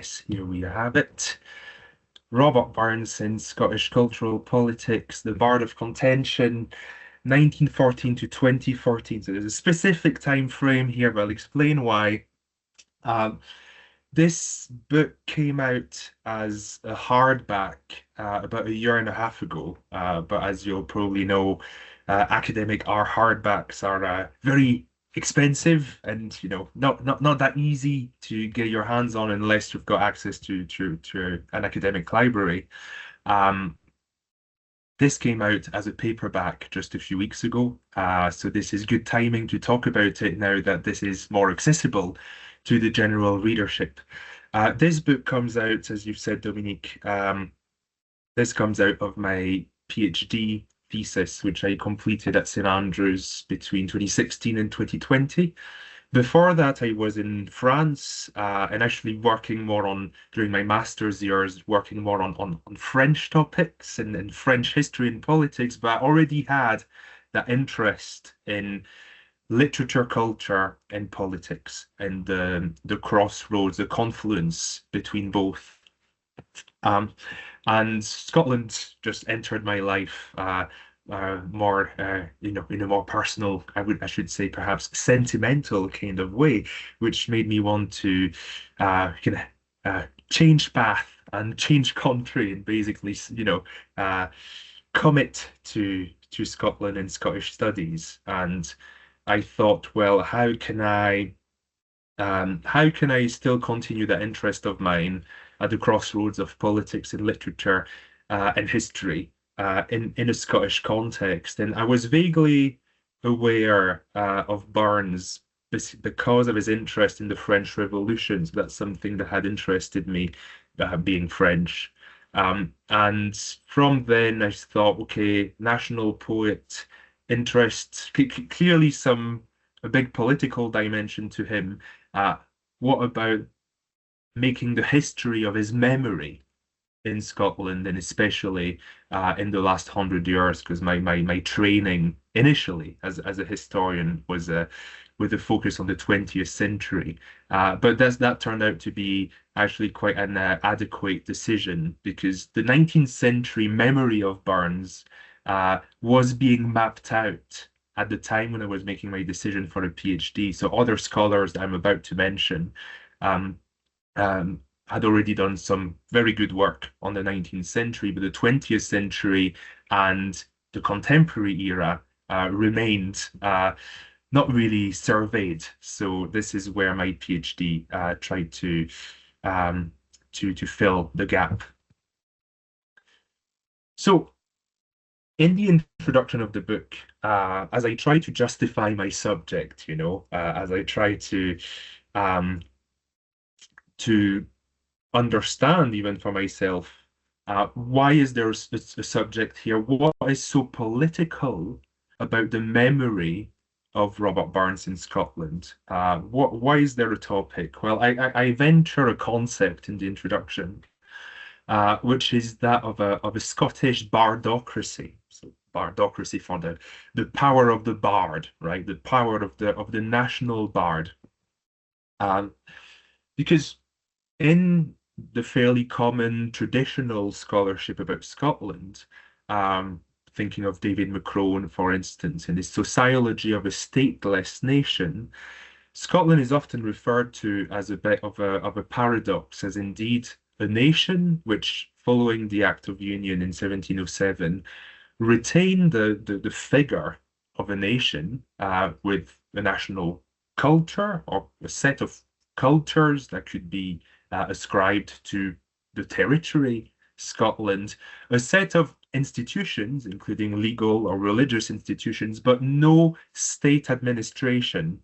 yes, here we have it. Robert Burns in Scottish Cultural Politics, the Bard of Contention, 1914 to 2014. So there's a specific time frame here, but I'll explain why. Um, this book came out as a hardback about a year and a half ago. But as you'll probably know, academic R hardbacks are very expensive and not that easy to get your hands on unless you've got access to an academic library. Um, this came out as a paperback just a few weeks ago, so this is good timing to talk about it now that this is more accessible to the general readership. This book comes out, as you've said, Dominique, this comes out of my PhD thesis, which I completed at St Andrews between 2016 and 2020. Before that, I was in France and actually working more on, during my master's years, working more on French topics and French history and politics, but I already had that interest in literature, culture, and politics, and the crossroads, the confluence between both. And Scotland just entered my life more, in a more personal, I should say, perhaps sentimental kind of way, which made me want to change path and change country and basically, commit to Scotland and Scottish studies. And I thought, well, how can I still continue that interest of mine at the crossroads of politics and literature and history in a Scottish context? And I was vaguely aware of Burns because of his interest in the French Revolution. So that's something that had interested me, being French. And from then I thought, okay, national poet, interest, clearly a big political dimension to him. What about making the history of his memory in Scotland, and especially in the last 100 years? Because my training initially as a historian was with a focus on the 20th century. But that turned out to be actually quite an adequate decision, because the 19th century memory of Burns was being mapped out at the time when I was making my decision for a PhD. So other scholars that I'm about to mention had already done some very good work on the 19th century, but the 20th century and the contemporary era remained not really surveyed. So this is where my PhD tried to fill the gap. So in the introduction of the book, as I try to justify my subject, as I try to understand even for myself, why is there a subject here? What is so political about the memory of Robert Burns in Scotland? Why is there a topic? Well, I venture a concept in the introduction, which is that of a Scottish bardocracy. So bardocracy for the power of the bard, right? The power of the national bard. Because in the fairly common traditional scholarship about Scotland, thinking of David McCrone, for instance, in his sociology of a stateless nation, Scotland is often referred to as a bit of a paradox, as indeed a nation which, following the Act of Union in 1707, retained the figure of a nation with a national culture, or a set of cultures that could be ascribed to the territory, Scotland, a set of institutions, including legal or religious institutions, but no state administration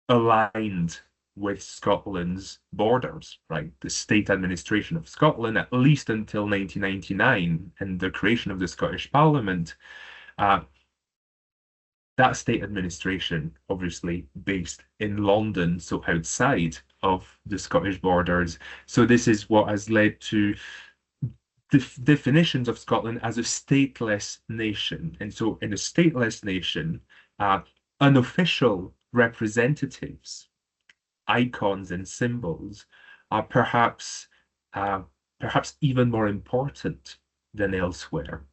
aligned with Scotland's borders, right? The state administration of Scotland, at least until 1999 and the creation of the Scottish Parliament, that state administration, obviously based in London, so outside of the Scottish borders. So this is what has led to the definitions of Scotland as a stateless nation. And so in a stateless nation, unofficial representatives icons and symbols are uh, perhaps even more important than elsewhere.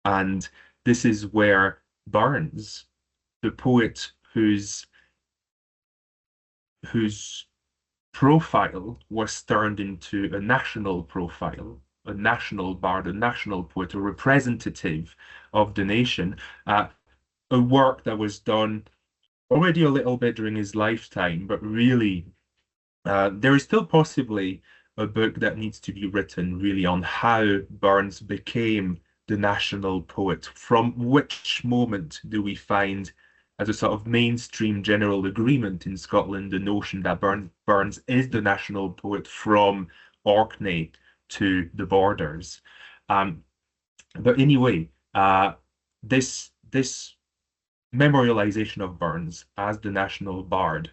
And this is where Burns, the poet whose profile was turned into a national profile, a national bard, a national poet, a representative of the nation, a work that was done already a little bit during his lifetime, but really, there is still possibly a book that needs to be written really on how Burns became the national poet. From which moment do we find, as a sort of mainstream general agreement in Scotland, the notion that Burns is the national poet from Orkney to the borders? Um, but anyway, this memorialization of Burns as the national bard,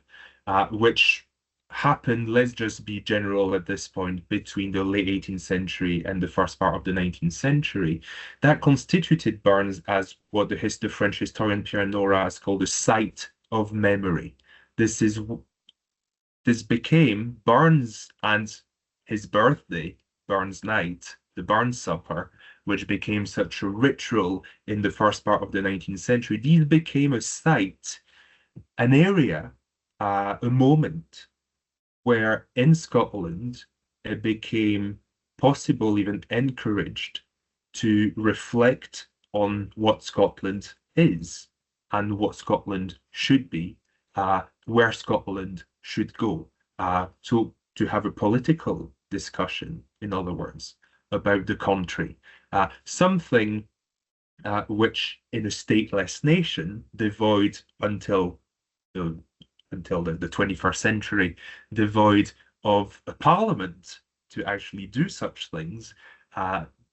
which happened, let's just be general at this point, between the late 18th century and the first part of the 19th century, that constituted Burns as what the French historian Pierre Nora has called a site of memory. This is this became Burns and his birthday, Burns Night, the Burns Supper, which became such a ritual in the first part of the 19th century. These became a site, an area, a moment where in Scotland it became possible, even encouraged, to reflect on what Scotland is and what Scotland should be, where Scotland should go. So to have a political discussion, in other words, about the country, something which in a stateless nation, devoid until the 21st century, devoid of a parliament to actually do such things,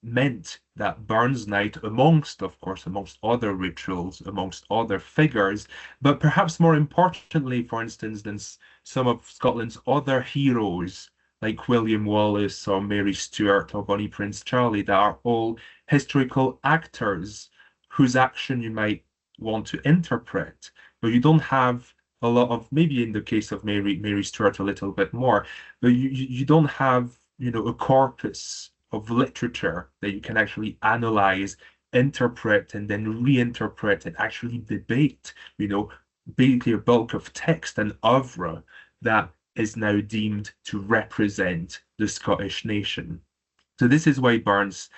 meant that Burns Night, of course, amongst other rituals, amongst other figures, but perhaps more importantly, for instance, than some of Scotland's other heroes, like William Wallace or Mary Stuart or Bonnie Prince Charlie, that are all historical actors whose action you might want to interpret, but you don't have a lot of, maybe in the case of Mary Stuart a little bit more, but you don't have, a corpus of literature that you can actually analyze, interpret, and then reinterpret and actually debate, basically a bulk of text and oeuvre that is now deemed to represent the Scottish nation. So this is why Burns,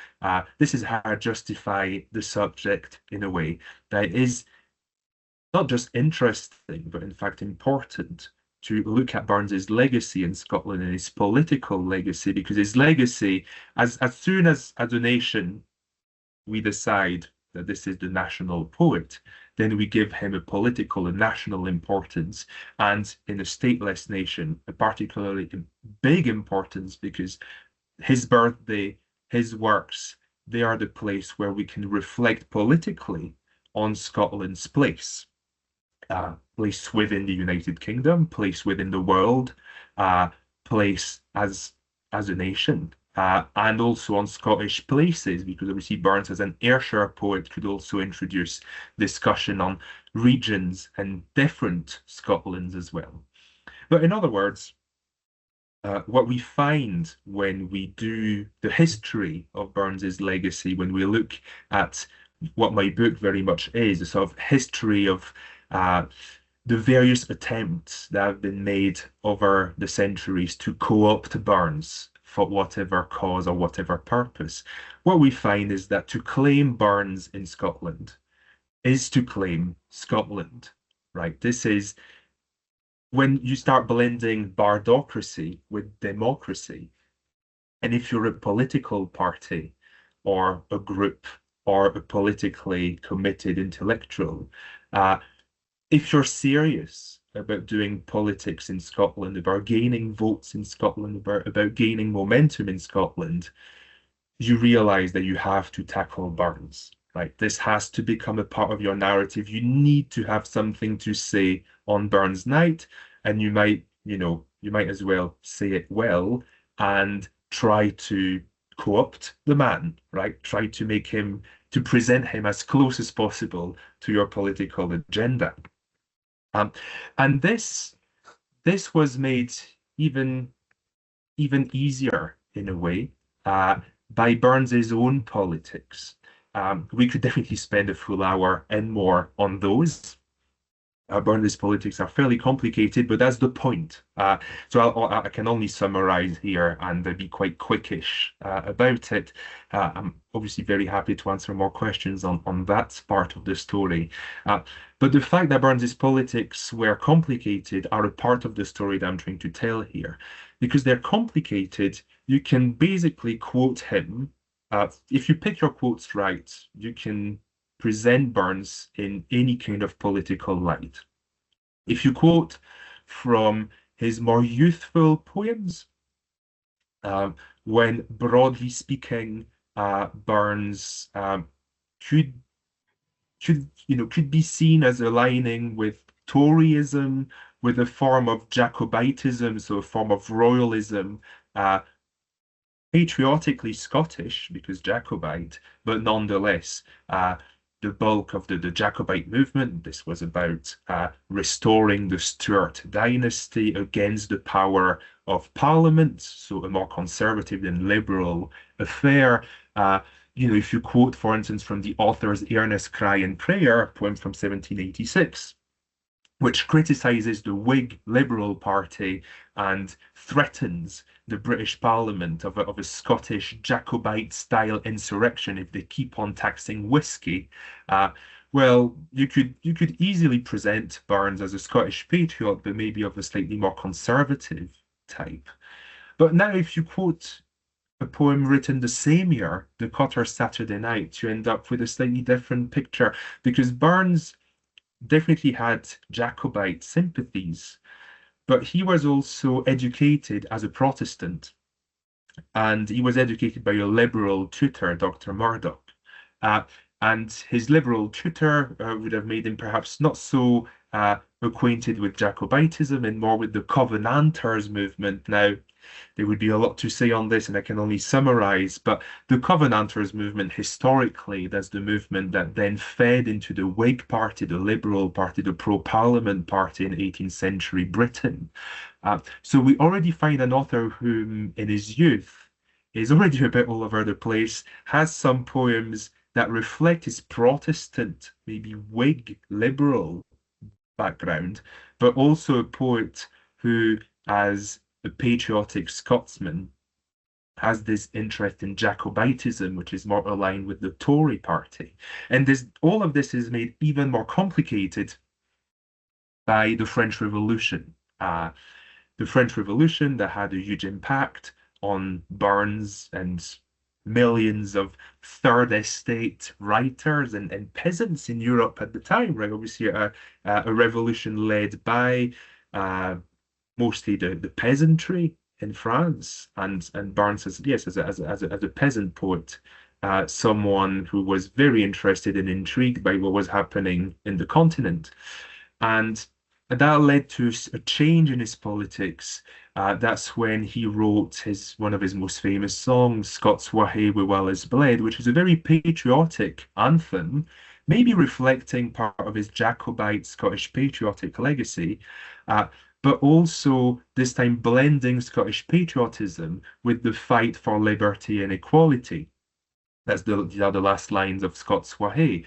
this is how I justify the subject in a way that is not just interesting, but in fact important to look at Burns's legacy in Scotland and his political legacy, because his legacy, as soon as a nation we decide that this is the national poet, then we give him a political and national importance, and in a stateless nation, a particularly big importance, because his birthday, his works, they are the place where we can reflect politically on Scotland's place. Place within the United Kingdom, place within the world, place as a nation, and also on Scottish places, because obviously Burns as an Ayrshire poet could also introduce discussion on regions and different Scotlands as well. But in other words, what we find when we do the history of Burns's legacy, when we look at what my book very much is, a sort of history of the various attempts that have been made over the centuries to co-opt Burns for whatever cause or whatever purpose, what we find is that to claim Burns in Scotland is to claim Scotland, right? This is when you start blending bardocracy with democracy. And if you're a political party or a group or a politically committed intellectual, if you're serious about doing politics in Scotland, about gaining votes in Scotland, about gaining momentum in Scotland, you realize that you have to tackle Burns, right? This has to become a part of your narrative. You need to have something to say on Burns Night, and you might as well say it well and try to co-opt the man, right? Try to present him as close as possible to your political agenda. And this this was made even even easier in a way by Burns's own politics. We could definitely spend a full hour and more on those. Burnley's politics are fairly complicated, but that's the point. So I can only summarize here and be quite quickish about it. I'm obviously very happy to answer more questions on that part of the story. But the fact that Burns's politics were complicated are a part of the story that I'm trying to tell here. Because they're complicated, you can basically quote him. If you pick your quotes right, you can present Burns in any kind of political light. If you quote from his more youthful poems, um, when broadly speaking, Burns could could be seen as aligning with Toryism, with a form of Jacobitism, so a form of royalism, uh, patriotically Scottish because Jacobite, but nonetheless, the bulk of the Jacobite movement, this was about restoring the Stuart dynasty against the power of Parliament, so a more conservative than liberal affair. If you quote, for instance, from the author's Earnest Cry and Prayer, a poem from 1786, which criticizes the Whig Liberal Party and threatens the British Parliament of a Scottish Jacobite-style insurrection if they keep on taxing whiskey. Well, you could easily present Burns as a Scottish patriot, but maybe of a slightly more conservative type. But now, if you quote a poem written the same year, The Cotter's Saturday Night, you end up with a slightly different picture because Burns definitely had Jacobite sympathies, but he was also educated as a Protestant, and he was educated by a liberal tutor, Dr. Murdoch. Uh, and his liberal tutor would have made him perhaps not so acquainted with Jacobitism and more with the Covenanters movement. Now, there would be a lot to say on this, and I can only summarize. But the Covenanters movement, historically, that's the movement that then fed into the Whig Party, the Liberal Party, the pro-Parliament Party in 18th century Britain. So we already find an author whom, in his youth, is already a bit all over the place, has some poems that reflect his Protestant, maybe Whig, liberal background, but also a poet who, as a patriotic Scotsman, has this interest in Jacobitism, which is more aligned with the Tory party. And all of this is made even more complicated by the French Revolution. The French Revolution that had a huge impact on Burns and millions of third estate writers and peasants in Europe at the time, right? Obviously, a revolution led by mostly the peasantry in France, and Burns as yes as a peasant poet, someone who was very interested and intrigued by what was happening in the continent, and that led to a change in his politics. That's when he wrote one of his most famous songs, Scots wha hae wi well is bled, which is a very patriotic anthem, maybe reflecting part of his Jacobite Scottish patriotic legacy, but also this time blending Scottish patriotism with the fight for liberty and equality. These are the last lines of Scots wha hae.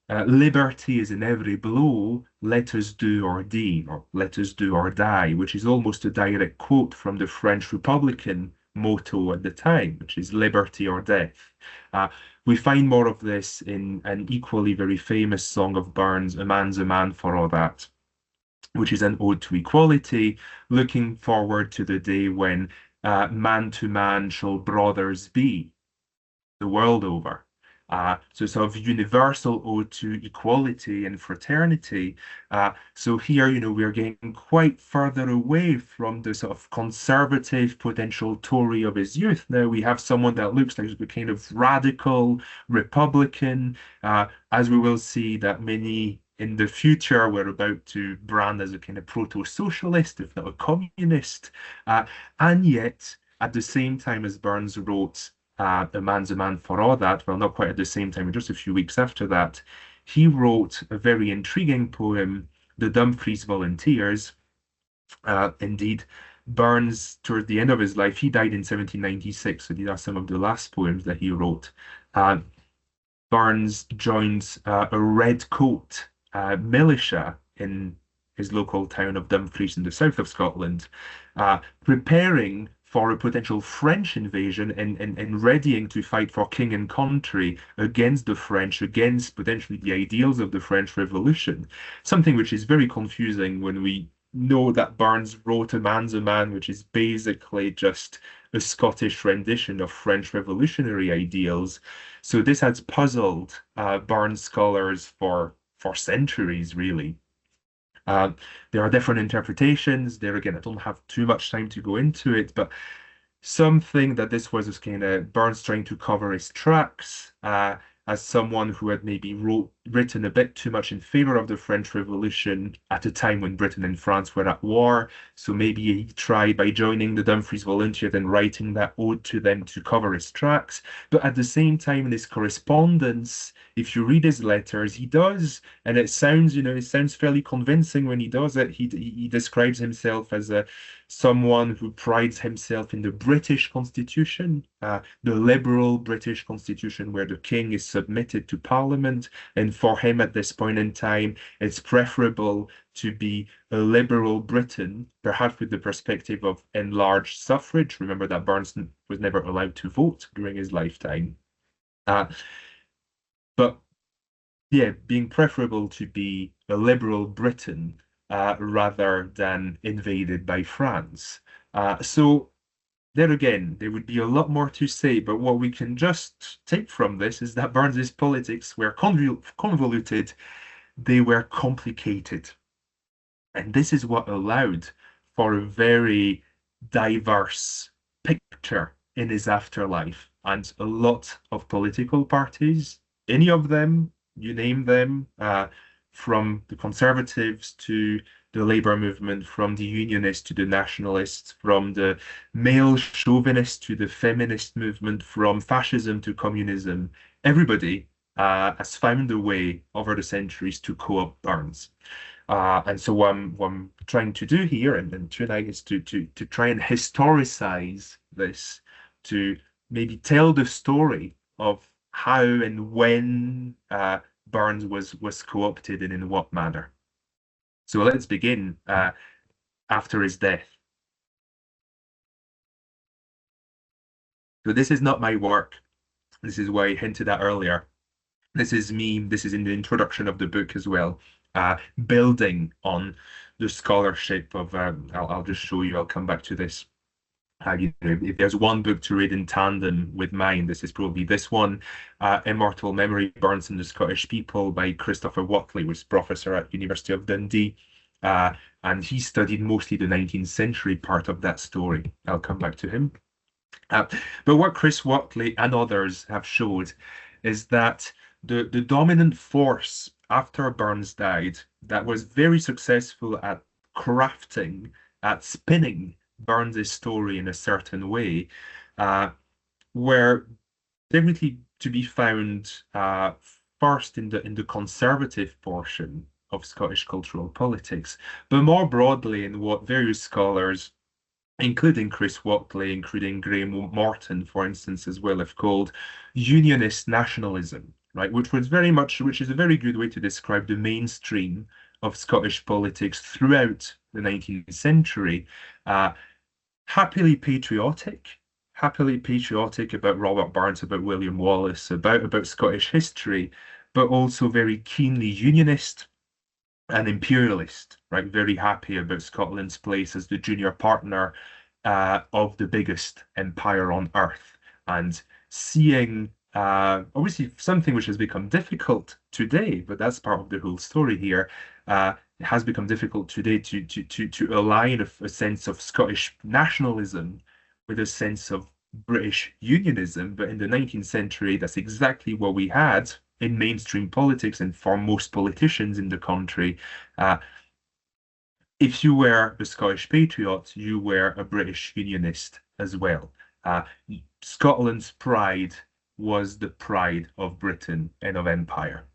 Liberty is in every blow, let us do or die, or let us do or die, which is almost a direct quote from the French Republican motto at the time, which is liberty or death. We find more of this in an equally very famous song of Burns, A Man's a Man for All That, which is an ode to equality, looking forward to the day when man to man shall brothers be, the world over. So sort of universal ode to equality and fraternity. So here, we're getting quite further away from the sort of conservative potential Tory of his youth. Now we have someone that looks like a kind of radical Republican, as we will see that many in the future we're about to brand as a kind of proto-socialist, if not a communist. And yet, at the same time as Burns wrote A Man's a Man for All That, well, not quite at the same time, just a few weeks after that, he wrote a very intriguing poem, The Dumfries Volunteers, Indeed, Burns, towards the end of his life, he died in 1796, so these are some of the last poems that he wrote. Uh, Burns joined a red coat militia in his local town of Dumfries in the south of Scotland, preparing for a potential French invasion and readying to fight for king and country against the French, against potentially the ideals of the French Revolution. Something which is very confusing when we know that Burns wrote A Man's a Man, which is basically just a Scottish rendition of French revolutionary ideals. So this has puzzled Barnes scholars for centuries, really. Uh, there are different interpretations. There again, I don't have too much time to go into it, but some think that this was kind of Burns trying to cover his tracks as someone who had maybe written a bit too much in favor of the French Revolution at a time when Britain and France were at war. So maybe he tried by joining the Dumfries Volunteers and writing that ode to them to cover his tracks. But at the same time, in his correspondence, if you read his letters, he does, and it sounds, it sounds fairly convincing when he does it. He describes himself as a someone who prides himself in the British Constitution, the liberal British Constitution, where the king is submitted to Parliament. And for him at this point in time, it's preferable to be a liberal Britain, perhaps with the perspective of enlarged suffrage. Remember that Burns was never allowed to vote during his lifetime. Uh, but yeah, being preferable to be a liberal Britain rather than invaded by France. So there again, there would be a lot more to say, but what we can just take from this is that Burns's politics were convoluted, they were complicated. And this is what allowed for a very diverse picture in his afterlife and a lot of political parties, any of them, you name them, from the Conservatives to the Labour movement, from the Unionists to the Nationalists, from the male chauvinist to the feminist movement, from fascism to communism. Everybody has found a way over the centuries to co-opt Burns. And so what I'm trying to do here and tonight is to try and historicize this, to maybe tell the story of how and when Burns was co-opted and in what manner. So let's begin after his death. So this is not my work. This is why I hinted at earlier. This is me. This is in the introduction of the book as well, building on the scholarship of. I'll just show you. I'll come back to this. If there's one book to read in tandem with mine, this is probably this one, Immortal Memory, Burns and the Scottish People by Christopher Watley, was professor at University of Dundee, and he studied mostly the 19th century part of that story. I'll come back to him. But what Chris Watley and others have showed is that the dominant force after Burns died that was very successful at crafting, at spinning Burns' story in a certain way, were definitely to be found first in the conservative portion of Scottish cultural politics, but more broadly in what various scholars, including Chris Watley, including Graham Morton, for instance, as well, have called unionist nationalism, right? Which is a very good way to describe the mainstream of Scottish politics throughout the 19th century. Happily patriotic about Robert Burns, about William Wallace, about Scottish history, but also very keenly unionist and imperialist, right? Very happy about Scotland's place as the junior partner of the biggest empire on earth, and seeing obviously something which has become difficult today, but that's part of the whole story here. It has become difficult today to align a sense of Scottish nationalism with a sense of British unionism. But in the 19th century, that's exactly what we had in mainstream politics and for most politicians in the country. If you were a Scottish patriot, you were a British unionist as well. Scotland's pride was the pride of Britain and of empire.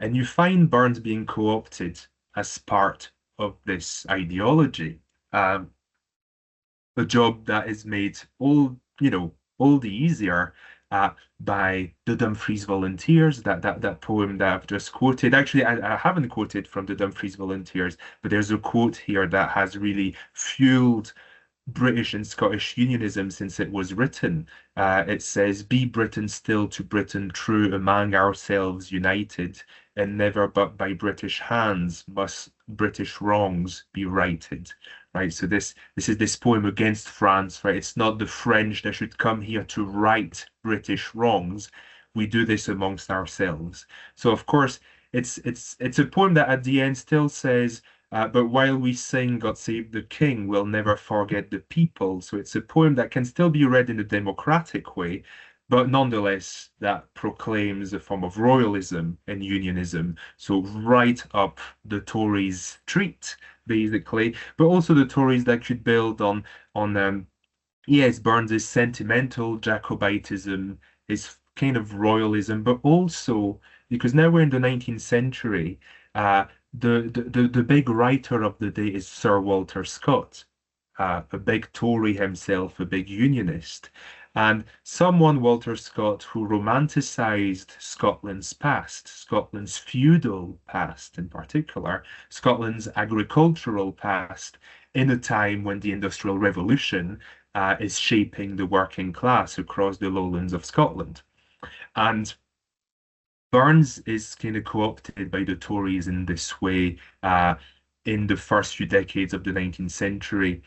And you find Burns being co-opted as part of this ideology. Um, a job that is made all the easier uh, by the Dumfries Volunteers. That poem that I've just quoted. Actually, I haven't quoted from the Dumfries Volunteers, but there's a quote here that has really fueled British and Scottish unionism since it was written. It says, "Be Britain still to Britain true, among ourselves united, and never but by British hands must British wrongs be righted." Right. So this is this poem against France, right? It's not the French that should come here to right British wrongs. We do this amongst ourselves. So of course, it's a poem that at the end still says but while we sing God Save the King, we'll never forget the people. So it's a poem that can still be read in a democratic way, but nonetheless that proclaims a form of royalism and unionism. So right up the Tories' treat, basically, but also the Tories that could build on yes, Burns's sentimental Jacobitism, his kind of royalism, but also because now we're in the 19th century, the big writer of the day is Sir Walter Scott, a big Tory himself, a big unionist, and someone, Walter Scott, who romanticized Scotland's past, Scotland's feudal past in particular, Scotland's agricultural past, in a time when the Industrial Revolution is shaping the working class across the lowlands of Scotland. And Burns is kind of co-opted by the Tories in this way in the first few decades of the 19th century.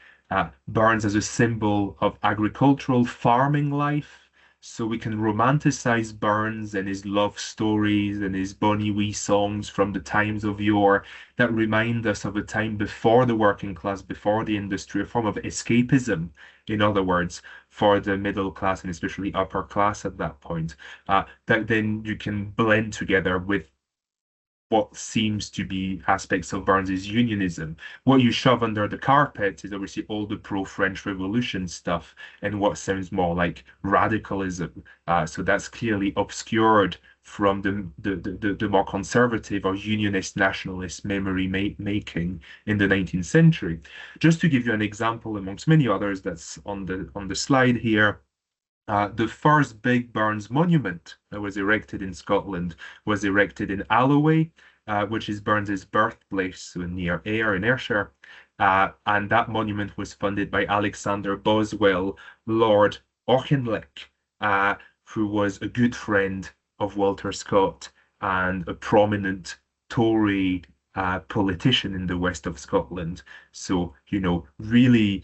Burns as a symbol of agricultural farming life. So we can romanticize Burns and his love stories and his bonny wee songs from the times of yore that remind us of a time before the working class, before the industry, a form of escapism, in other words, for the middle class and especially upper class at that point. That then you can blend together with what seems to be aspects of Burns's unionism. What you shove under the carpet is obviously all the pro-French Revolution stuff and what sounds more like radicalism. So that's clearly obscured from the more conservative or unionist nationalist memory making in the 19th century. Just to give you an example amongst many others that's on the slide here. The first big Burns monument that was erected in Scotland was erected in Alloway, which is Burns's birthplace, so near Ayr in Ayrshire. And that monument was funded by Alexander Boswell, Lord Auchinleck, who was a good friend of Walter Scott and a prominent Tory politician in the west of Scotland. So, really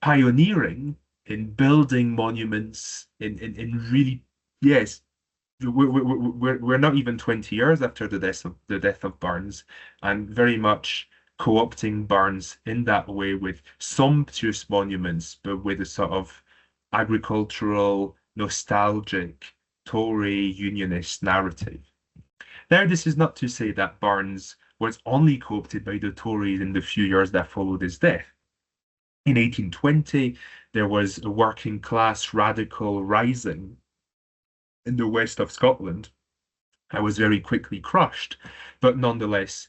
pioneering in building monuments in really yes we're not even 20 years after the death of Burns and very much co-opting Burns in that way with sumptuous monuments but with a sort of agricultural nostalgic Tory unionist narrative. Now this is not to say that Burns was only co-opted by the Tories in the few years that followed his death. In 1820, there was a working class radical rising in the west of Scotland. I was very quickly crushed, but nonetheless,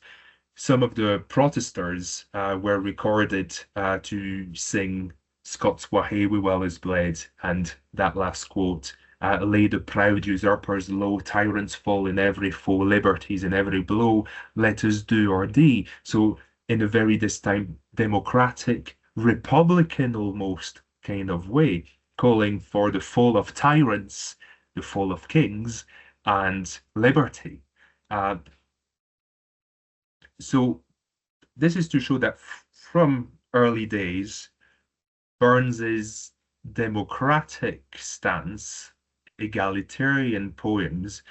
some of the protesters were recorded to sing Scots wha hae wi well as bled, and that last quote, lay the proud usurpers low, tyrants fall in every foe, liberties in every blow, let us do our dee. So in a very this time democratic Republican almost kind of way, calling for the fall of tyrants, the fall of kings, and liberty. Uh, so this is to show that from early days, Burns's democratic stance, egalitarian poems,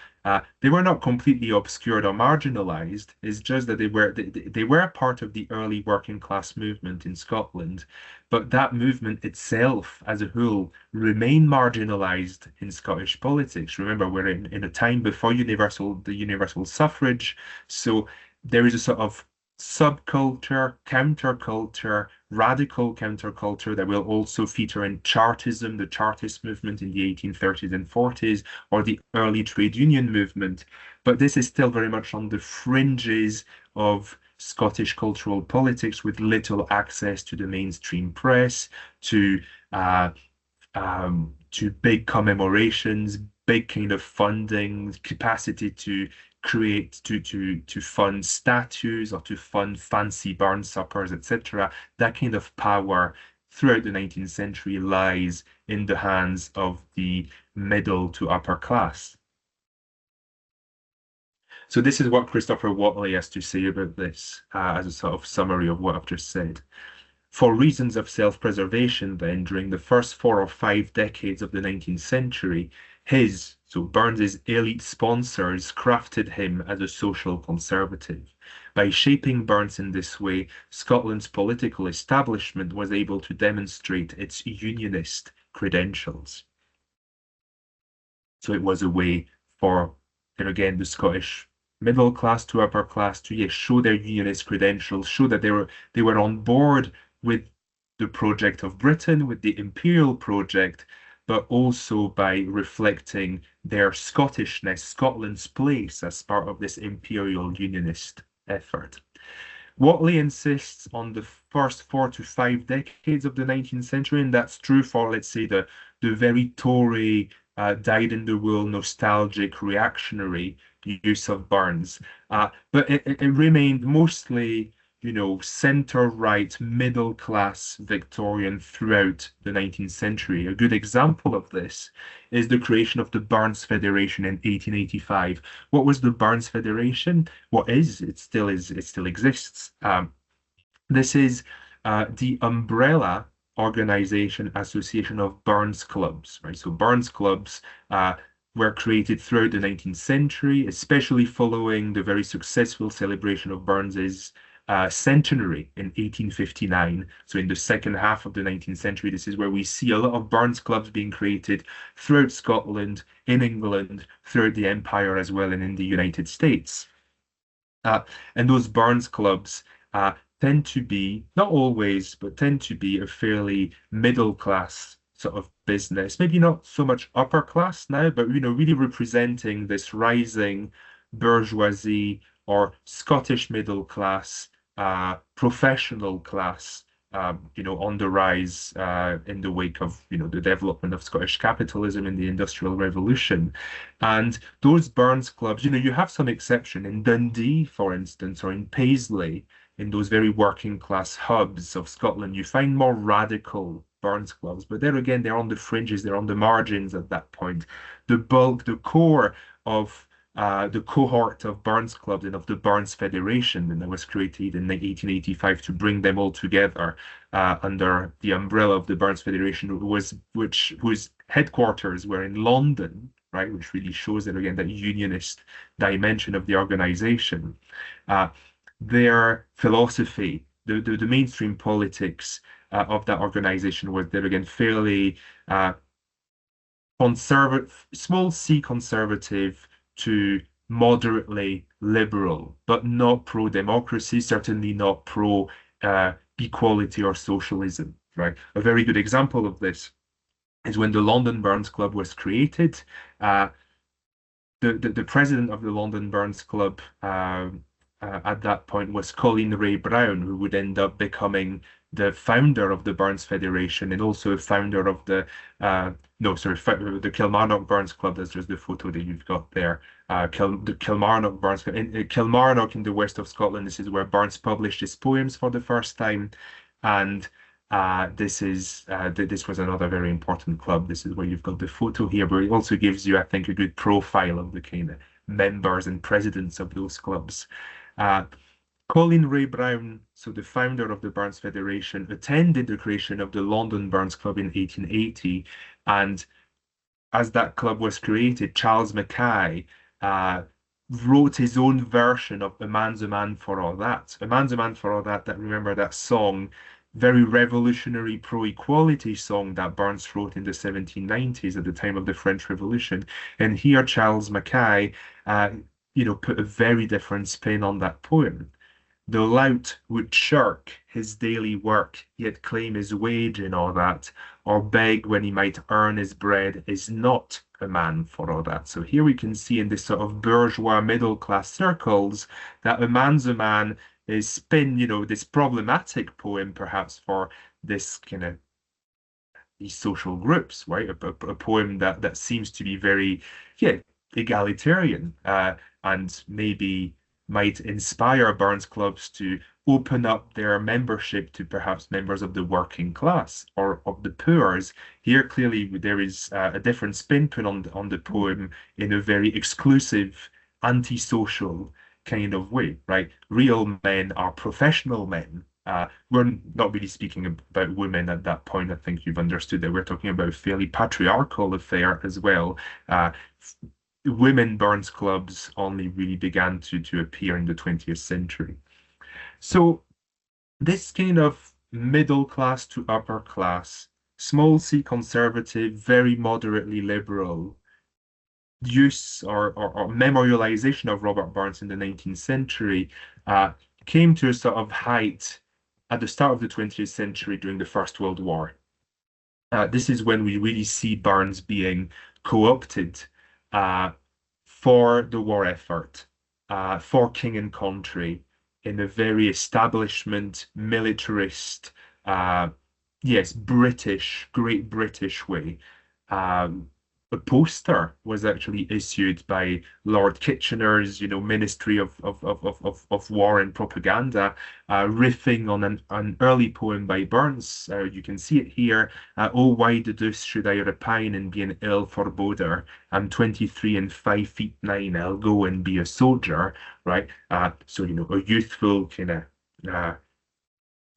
they were not completely obscured or marginalized. It's just that they were part of the early working class movement in Scotland, but that movement itself, as a whole, remained marginalized in Scottish politics. Remember, we're in a time before the universal suffrage, so there is a sort of subculture, counterculture, radical counterculture that will also feature in Chartism, the Chartist movement in the 1830s and 40s, or the early trade union movement. But this is still very much on the fringes of Scottish cultural politics with little access to the mainstream press, to uh, to big commemorations, big kind of funding, capacity to create to fund statues or to fund fancy barn suppers, etc. That kind of power throughout the 19th century lies in the hands of the middle to upper class. So this is what Christopher Whatley has to say about this, as a sort of summary of what I've just said. For reasons of self-preservation, then, during the first 4 or 5 decades of the 19th century, so Burns's elite sponsors crafted him as a social conservative. By shaping Burns in this way, Scotland's political establishment was able to demonstrate its unionist credentials. So it was a way for, and again, the Scottish middle class to upper class to, yes, show their unionist credentials, show that they were on board with the project of Britain, with the imperial project, but also by reflecting their Scottishness, Scotland's place as part of this imperial unionist effort. Whatley insists on the first 4 to 5 decades of the 19th century, and that's true for, let's say, the very Tory, dyed-in-the-wool, nostalgic, reactionary use of Burns. But it remained mostly, center-right, middle-class Victorian throughout the 19th century. A good example of this is the creation of the Burns Federation in 1885. What was the Burns Federation? It still exists. This is the umbrella organization association of Burns clubs, right? So Burns clubs were created throughout the 19th century, especially following the very successful celebration of Burns's centenary in 1859. So in the second half of the 19th century, this is where we see a lot of Burns clubs being created throughout Scotland, in England, throughout the Empire as well, and in the United States. And those Burns clubs tend to be, not always, but tend to be a fairly middle class sort of business. Maybe not so much upper class now, but really representing this rising bourgeoisie or Scottish middle class, professional class, on the rise in the wake of, the development of Scottish capitalism in the Industrial Revolution. And those Burns clubs, you have some exception in Dundee, for instance, or in Paisley, in those very working class hubs of Scotland, you find more radical Burns clubs. But there again, they're on the fringes, they're on the margins at that point. The bulk, the core of the cohort of Burns clubs and of the Burns Federation, and that was created in 1885 to bring them all together under the umbrella of the Burns Federation, whose headquarters were in London, right, which really shows that again that unionist dimension of the organization. Their philosophy, the mainstream politics of that organization was there again fairly conservative, small c conservative to moderately liberal, but not pro-democracy, certainly not pro-equality or socialism, right? A very good example of this is when the London Burns Club was created. The president of the London Burns Club at that point was Colin Ray Brown, who would end up becoming the founder of the Burns Federation and also a founder of the the Kilmarnock Burns Club. That's just the photo that you've got there. The Kilmarnock Burns Club. In Kilmarnock in the west of Scotland, this is where Burns published his poems for the first time. And this was another very important club. This is where you've got the photo here, but it also gives you, I think, a good profile of the kind of members and presidents of those clubs. Colin Ray Brown, so the founder of the Burns Federation, attended the creation of the London Burns Club in 1880. And as that club was created, Charles Mackay wrote his own version of A Man's a Man for All That. A Man's a Man for All That, remember that song, very revolutionary pro-equality song that Burns wrote in the 1790s at the time of the French Revolution. And here Charles Mackay, put a very different spin on that poem. The lout would shirk his daily work, yet claim his wage in all that, or beg when he might earn his bread, is not a man for all that. So here we can see in this sort of bourgeois middle class circles that a man's a man spin, this problematic poem perhaps for this kind of these social groups, right? A poem that seems to be very, yeah, egalitarian, and maybe might inspire Burns clubs to open up their membership to perhaps members of the working class or of the poors. Here, clearly, there is a different spin put on the poem in a very exclusive, antisocial kind of way, right? Real men are professional men. We're not really speaking about women at that point. I think you've understood that we're talking about a fairly patriarchal affair as well. Uh, Women Burns clubs only really began to appear in the 20th century. So this kind of middle class to upper class, small c conservative, very moderately liberal use or memorialization of Robert Burns in the 19th century came to a sort of height at the start of the 20th century during the First World War. This is when we really see Burns being co-opted for the war effort, for king and country, in a very establishment, militarist, yes, Great British way. A poster was actually issued by Lord Kitchener's, Ministry of War and Propaganda, riffing on an early poem by Burns. You can see it here. Oh, why the deuce should I repine and be an ill foreboder? I'm 23 and 5 feet 9. I'll go and be a soldier, right? So, a youthful kind of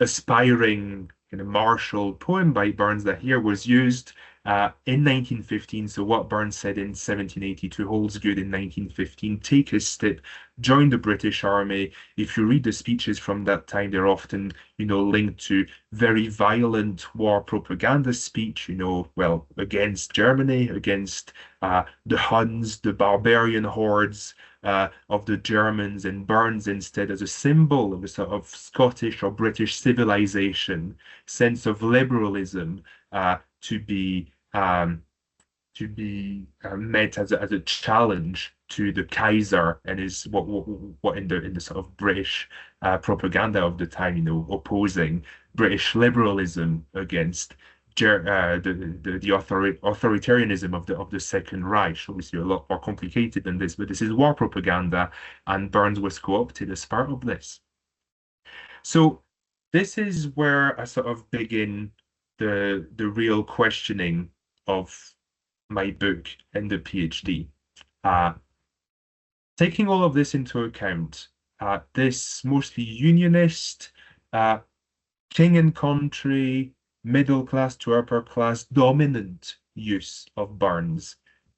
aspiring kind of martial poem by Burns that here was used in 1915. So what Burns said in 1782 holds good in 1915. Take his step, join the British Army. If you read the speeches from that time, they're often, linked to very violent war propaganda speech, well, against Germany, against the Huns, the barbarian hordes of the Germans, and Burns instead as a symbol of a sort of Scottish or British civilization, sense of liberalism, to be met as a challenge to the Kaiser and his what in the sort of British propaganda of the time, opposing British liberalism against the authoritarianism of the Second Reich. Obviously, a lot more complicated than this, but this is war propaganda, and Burns was co-opted as part of this. So this is where I sort of begin the real questioning of my book and the PhD. Taking all of this into account, this mostly unionist, king and country, middle class to upper class dominant use of Burns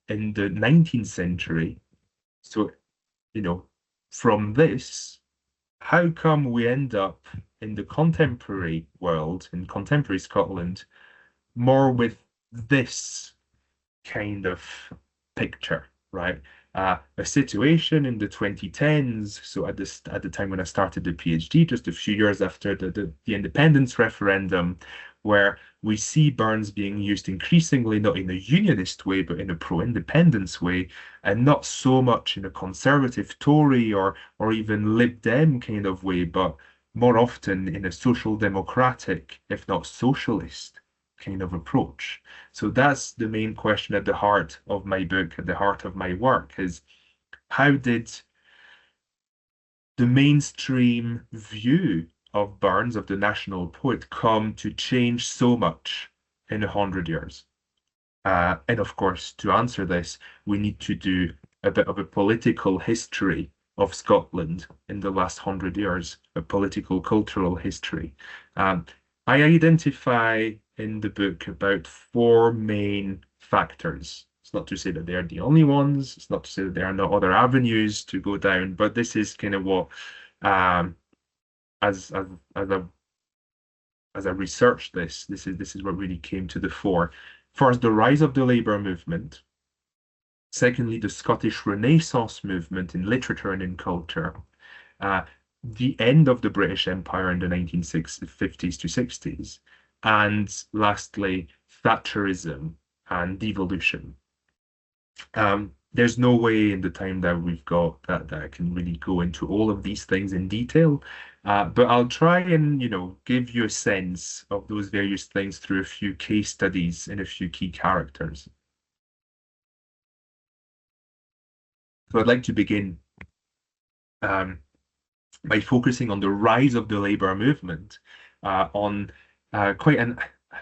in the 19th century. So, from this, how come we end up in the contemporary world, in contemporary Scotland, more with this kind of picture, right? A situation in the 2010s, so at the time when I started the PhD, just a few years after the independence referendum, where we see Burns being used increasingly not in a unionist way, but in a pro-independence way, and not so much in a conservative Tory or even Lib Dem kind of way, but more often in a social democratic, if not socialist, kind of approach. So that's the main question at the heart of my book, at the heart of my work, is how did the mainstream view of Burns, of the national poet, come to change so much in 100 years? And of course, to answer this, we need to do a bit of a political history of Scotland in the last 100 years, a political cultural history. I identify in the book about 4 main factors. It's not to say that they're the only ones. It's not to say that there are no other avenues to go down, but this is kind of what, as I researched this is what really came to the fore. First, the rise of the labour movement. Secondly, the Scottish Renaissance movement in literature and in culture. The end of the British Empire in the 1950s to 60s. And lastly, Thatcherism and devolution. There's no way in the time that we've got that I can really go into all of these things in detail. But I'll try and, give you a sense of those various things through a few case studies and a few key characters. So I'd like to begin um, by focusing on the rise of the labor movement, on quite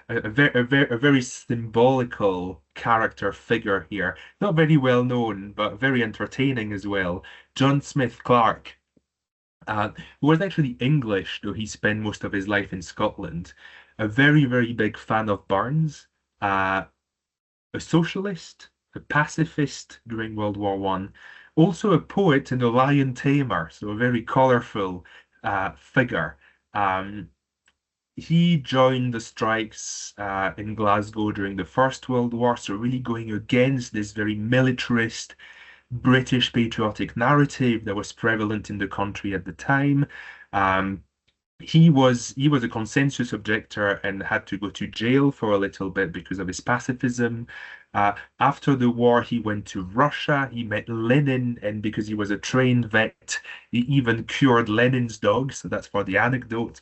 a very symbolical character figure here. Not very well known, but very entertaining as well. John Smith Clark, who was actually English, though he spent most of his life in Scotland. A very, very big fan of Burns, uh, a socialist, a pacifist during World War One, also a poet and a lion tamer, so a very colorful figure. Um, he joined the strikes in Glasgow during the First World War, so really going against this very militarist British patriotic narrative that was prevalent in the country at the time. Um, he was a consensus objector and had to go to jail for a little bit because of his pacifism. After the war, he went to Russia. He met Lenin, and because he was a trained vet, he even cured Lenin's dog. So that's for the anecdote.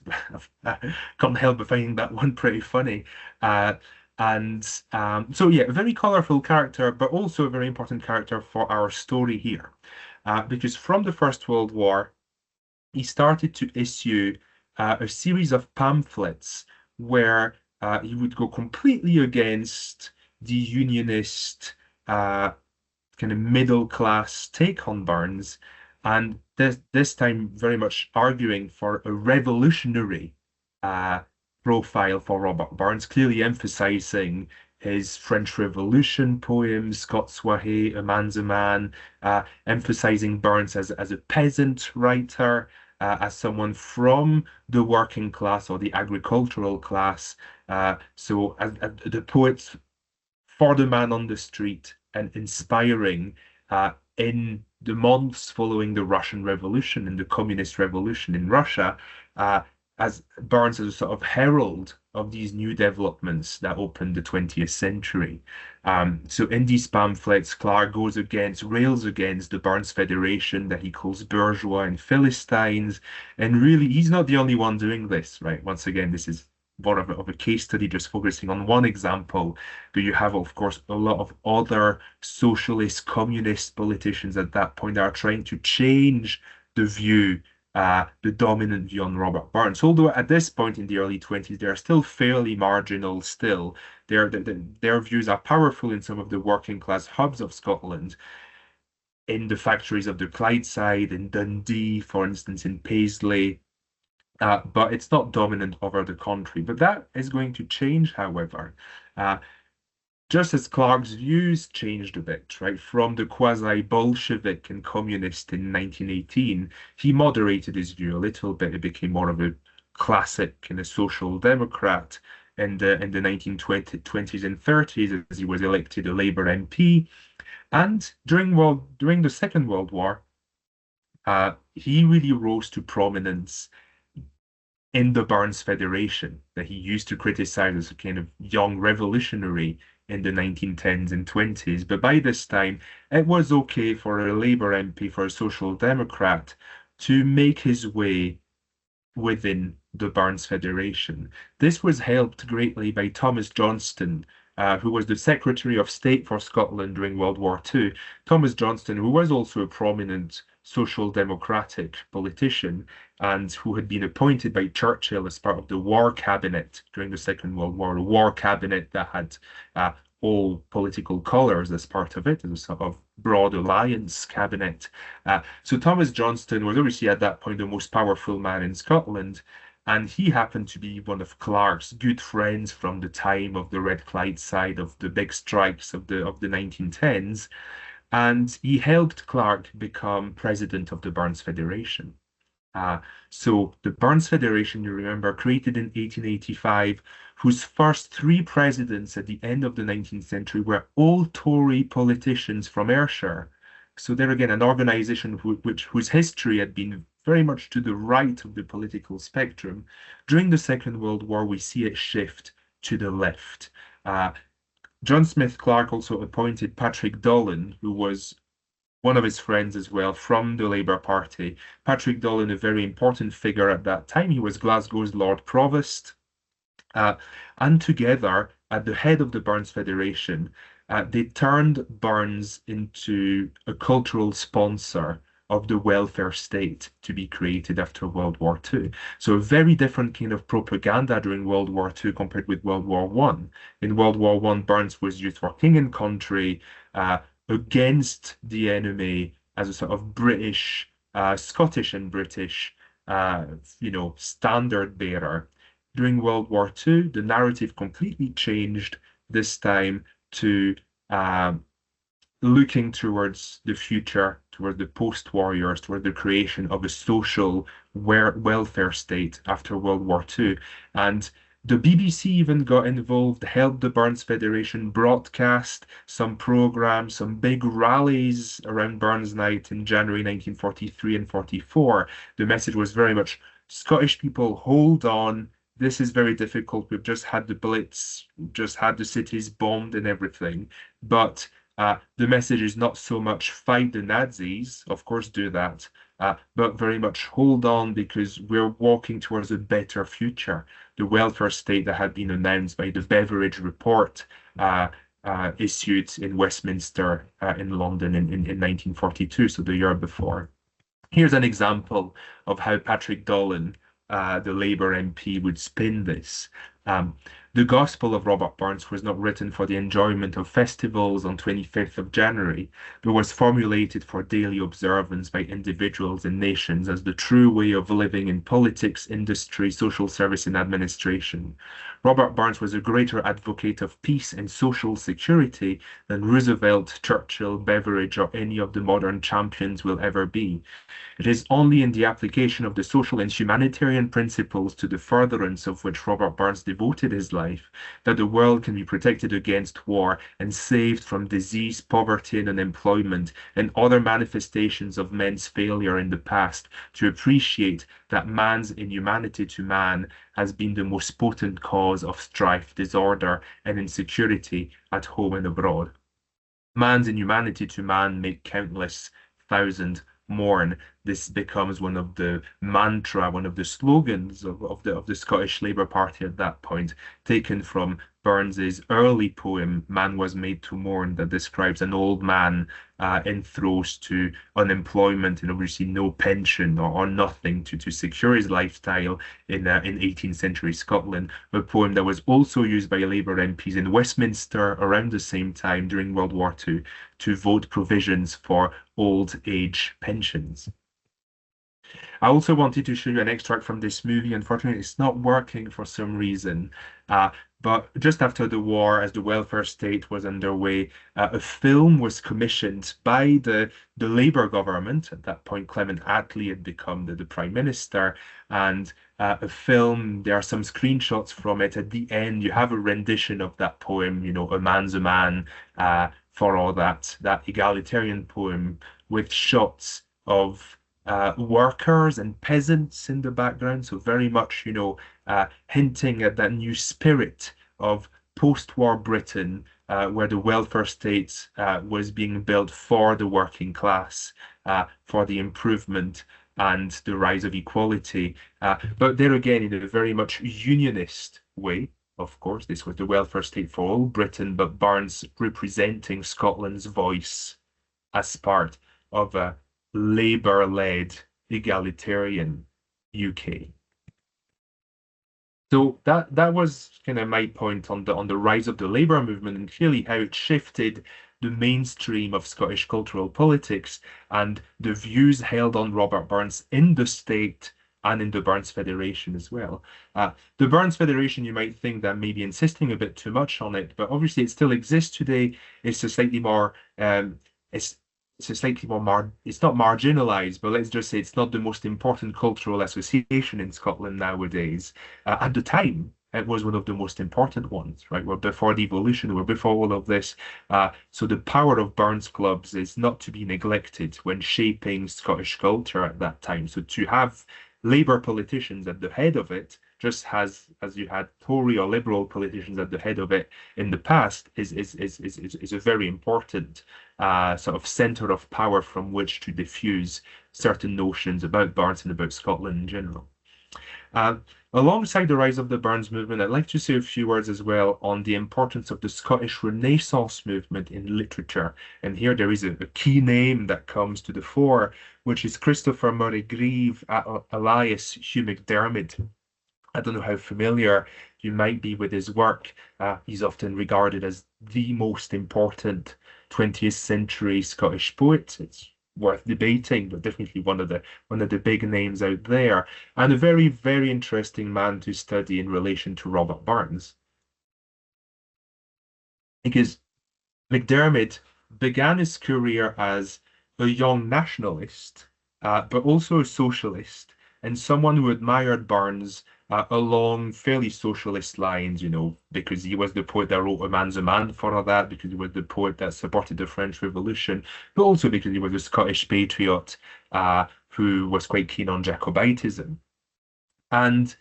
I can't help but finding that one pretty funny. Uh, so yeah, a very colorful character, but also a very important character for our story here. Because from the First World War, he started to issue a series of pamphlets where he would go completely against the unionist kind of middle class take on Burns, and this time very much arguing for a revolutionary uh, profile for Robert Burns, clearly emphasizing his French Revolution poems, Scots Wha Hae, A Man's a Man, emphasizing Burns as a peasant writer, as someone from the working class or the agricultural class. So as the poets for the man on the street and inspiring in the months following the Russian Revolution and the Communist Revolution in Russia, uh, as Burns as a sort of herald of these new developments that opened the 20th century. So in these pamphlets, Clark rails against the Burns Federation that he calls bourgeois and Philistines. And really, he's not the only one doing this, right? Once again, this is more of a case study, just focusing on one example. But you have, of course, a lot of other socialist, communist politicians at that point that are trying to change the dominant view on Robert Burns. Although at this point in the early 20s, they are still fairly marginal still. Their views are powerful in some of the working class hubs of Scotland, in the factories of the Clydeside, in Dundee, for instance, in Paisley. But it's not dominant over the country. But that is going to change, however. Uh, just as Clark's views changed a bit, right? From the quasi-Bolshevik and communist in 1918, he moderated his view a little bit. It became more of a classic kind of social democrat in the 1920s and 30s as he was elected a Labour MP. And during the Second World War, he really rose to prominence in the Burns Federation that he used to criticize as a kind of young revolutionary in the 1910s and 20s. But by this time, it was okay for a Labour MP, for a Social Democrat, to make his way within the Burns Federation. This was helped greatly by Thomas Johnston, who was the Secretary of State for Scotland during World War II. Thomas Johnston, who was also a prominent social democratic politician and who had been appointed by Churchill as part of the war cabinet during the Second World War, a war cabinet that had all political colours as part of it, as a sort of broad alliance cabinet. So Thomas Johnston was obviously at that point the most powerful man in Scotland, and he happened to be one of Clark's good friends from the time of the Red Clydeside, of the big strikes of the 1910s, and he helped Clark become president of the Burns Federation. Uh, so the Burns Federation, you remember, created in 1885, whose first three presidents at the end of the 19th century were all Tory politicians from Ayrshire. So there again, an organization whose history had been very much to the right of the political spectrum. During the Second World War, we see it shift to the left. John Smith Clark also appointed Patrick Dolan, who was one of his friends as well from the Labour Party. Patrick Dolan, a very important figure at that time. He was Glasgow's Lord Provost. Uh, and together, at the head of the Burns Federation, they turned Burns into a cultural sponsor of the welfare state to be created after World War II. So a very different kind of propaganda during World War II compared with World War One. In World War One, Burns was used for king and country, against the enemy as a sort of British, Scottish and British, standard bearer. During World War II, the narrative completely changed this time to looking towards the future, toward the post-warriors, toward the creation of a social welfare state after World War II. And the BBC even got involved, helped the Burns Federation broadcast some programs, some big rallies around Burns Night in January 1943 and 44. The message was very much, Scottish people, hold on. This is very difficult. We've just had the Blitz, we've just had the cities bombed and everything. But the message is not so much fight the Nazis, of course, do that, but very much hold on because we're walking towards a better future. The welfare state that had been announced by the Beveridge Report issued in Westminster in London in 1942, so the year before. Here's an example of how Patrick Dolan, the Labour MP, would spin this. The Gospel of Robert Burns was not written for the enjoyment of festivals on 25th of January, but was formulated for daily observance by individuals and nations as the true way of living in politics, industry, social service, and administration. Robert Burns was a greater advocate of peace and social security than Roosevelt, Churchill, Beveridge, or any of the modern champions will ever be. It is only in the application of the social and humanitarian principles to the furtherance of which Robert Burns devoted his life that the world can be protected against war and saved from disease, poverty, and unemployment and other manifestations of men's failure in the past to appreciate that man's inhumanity to man has been the most potent cause of strife, disorder, and insecurity at home and abroad. Man's inhumanity to man make countless thousand mourn. This becomes one of the mantra, one of the slogans of the Scottish Labour Party at that point, taken from Burns's early poem, Man Was Made to Mourn, that describes an old man enthroned to unemployment and obviously no pension or nothing to secure his lifestyle in 18th century Scotland, a poem that was also used by Labour MPs in Westminster around the same time during World War II to vote provisions for old age pensions. I also wanted to show you an extract from this movie. Unfortunately, it's not working for some reason. But just after the war, as the welfare state was underway, a film was commissioned by the Labour government. At that point, Clement Attlee had become the Prime Minister. And a film, there are some screenshots from it. At the end, you have a rendition of that poem, a man's a man, for all that egalitarian poem with shots of workers and peasants in the background. So very much, hinting at that new spirit of post-war Britain, where the welfare state was being built for the working class, for the improvement and the rise of equality. But there again, in a very much unionist way. Of course, this was the welfare state for all Britain, but Burns representing Scotland's voice as part of a Labour-led egalitarian UK. So that was kind of my point on the rise of the Labour movement and clearly how it shifted the mainstream of Scottish cultural politics and the views held on Robert Burns in the state and in the Burns Federation as well. The Burns Federation, you might think that may be insisting a bit too much on it, but obviously it still exists today. It's a slightly more it's not marginalized, but let's just say it's not the most important cultural association in Scotland nowadays. At the time, it was one of the most important ones, right? We're before devolution, we're before all of this. So the power of Burns clubs is not to be neglected when shaping Scottish culture at that time. So to have Labour politicians at the head of it just as you had Tory or Liberal politicians at the head of it in the past, is a very important sort of centre of power from which to diffuse certain notions about Bards and about Scotland in general. Uh, Alongside the rise of the Burns movement, I'd like to say a few words as well on the importance of the Scottish Renaissance movement in literature. And here there is a key name that comes to the fore, which is Christopher Murray Grieve, alias Hugh MacDiarmid. I don't know how familiar you might be with his work. He's often regarded as the most important 20th century Scottish poet. It's worth debating, but definitely one of the big names out there, and a very, very interesting man to study in relation to Robert Burns. Because MacDiarmid began his career as a young nationalist, but also a socialist, and someone who admired Burns along fairly socialist lines, because he was the poet that wrote A Man's a Man for that, because he was the poet that supported the French Revolution, but also because he was a Scottish patriot who was quite keen on Jacobitism. And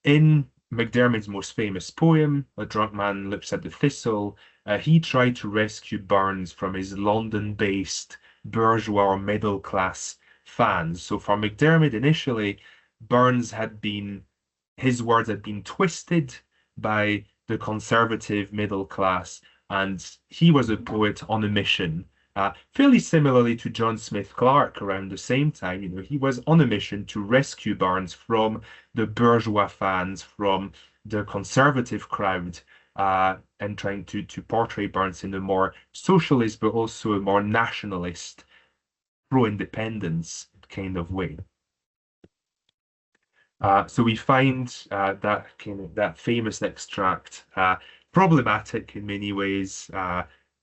in MacDiarmid's most famous poem, A Drunk Man Looks at the Thistle, he tried to rescue Burns from his London-based bourgeois middle-class fans. So for MacDiarmid, initially, his words had been twisted by the conservative middle class, and he was a poet on a mission. Fairly similarly to John Smith Clark around the same time, he was on a mission to rescue Burns from the bourgeois fans, from the conservative crowd, and trying to portray Burns in a more socialist, but also a more nationalist, pro-independence kind of way. So we find that famous extract problematic in many ways,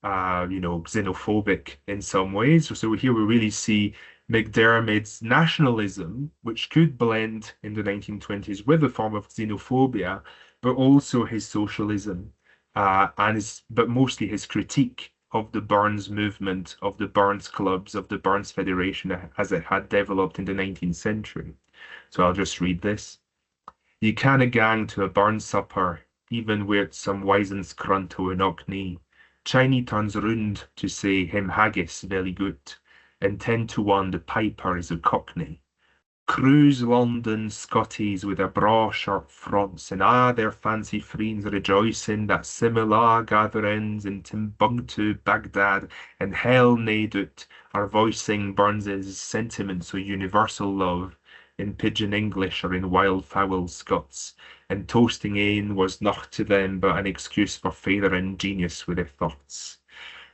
xenophobic in some ways. So here we really see MacDiarmid's nationalism, which could blend in the 1920s with a form of xenophobia, but also his socialism, but mostly his critique of the Burns movement, of the Burns clubs, of the Burns Federation as it had developed in the 19th century. So I'll just read this. Ye canna gang to a Burns supper, even where some wisens crunt o' an Orkney. Chiney turns round to say him haggis very good, and 10 to 1 the piper is a Cockney. Crews London Scotties with their braw sharp fronts, and their fancy friends rejoicing that similar gatherings in Timbuktu, Baghdad, and hell nae doubt are voicing Burns's sentiments of universal love in pidgin English or in wild foul Scots, and toasting ane was naught to them but an excuse for faitherin genius with their thoughts.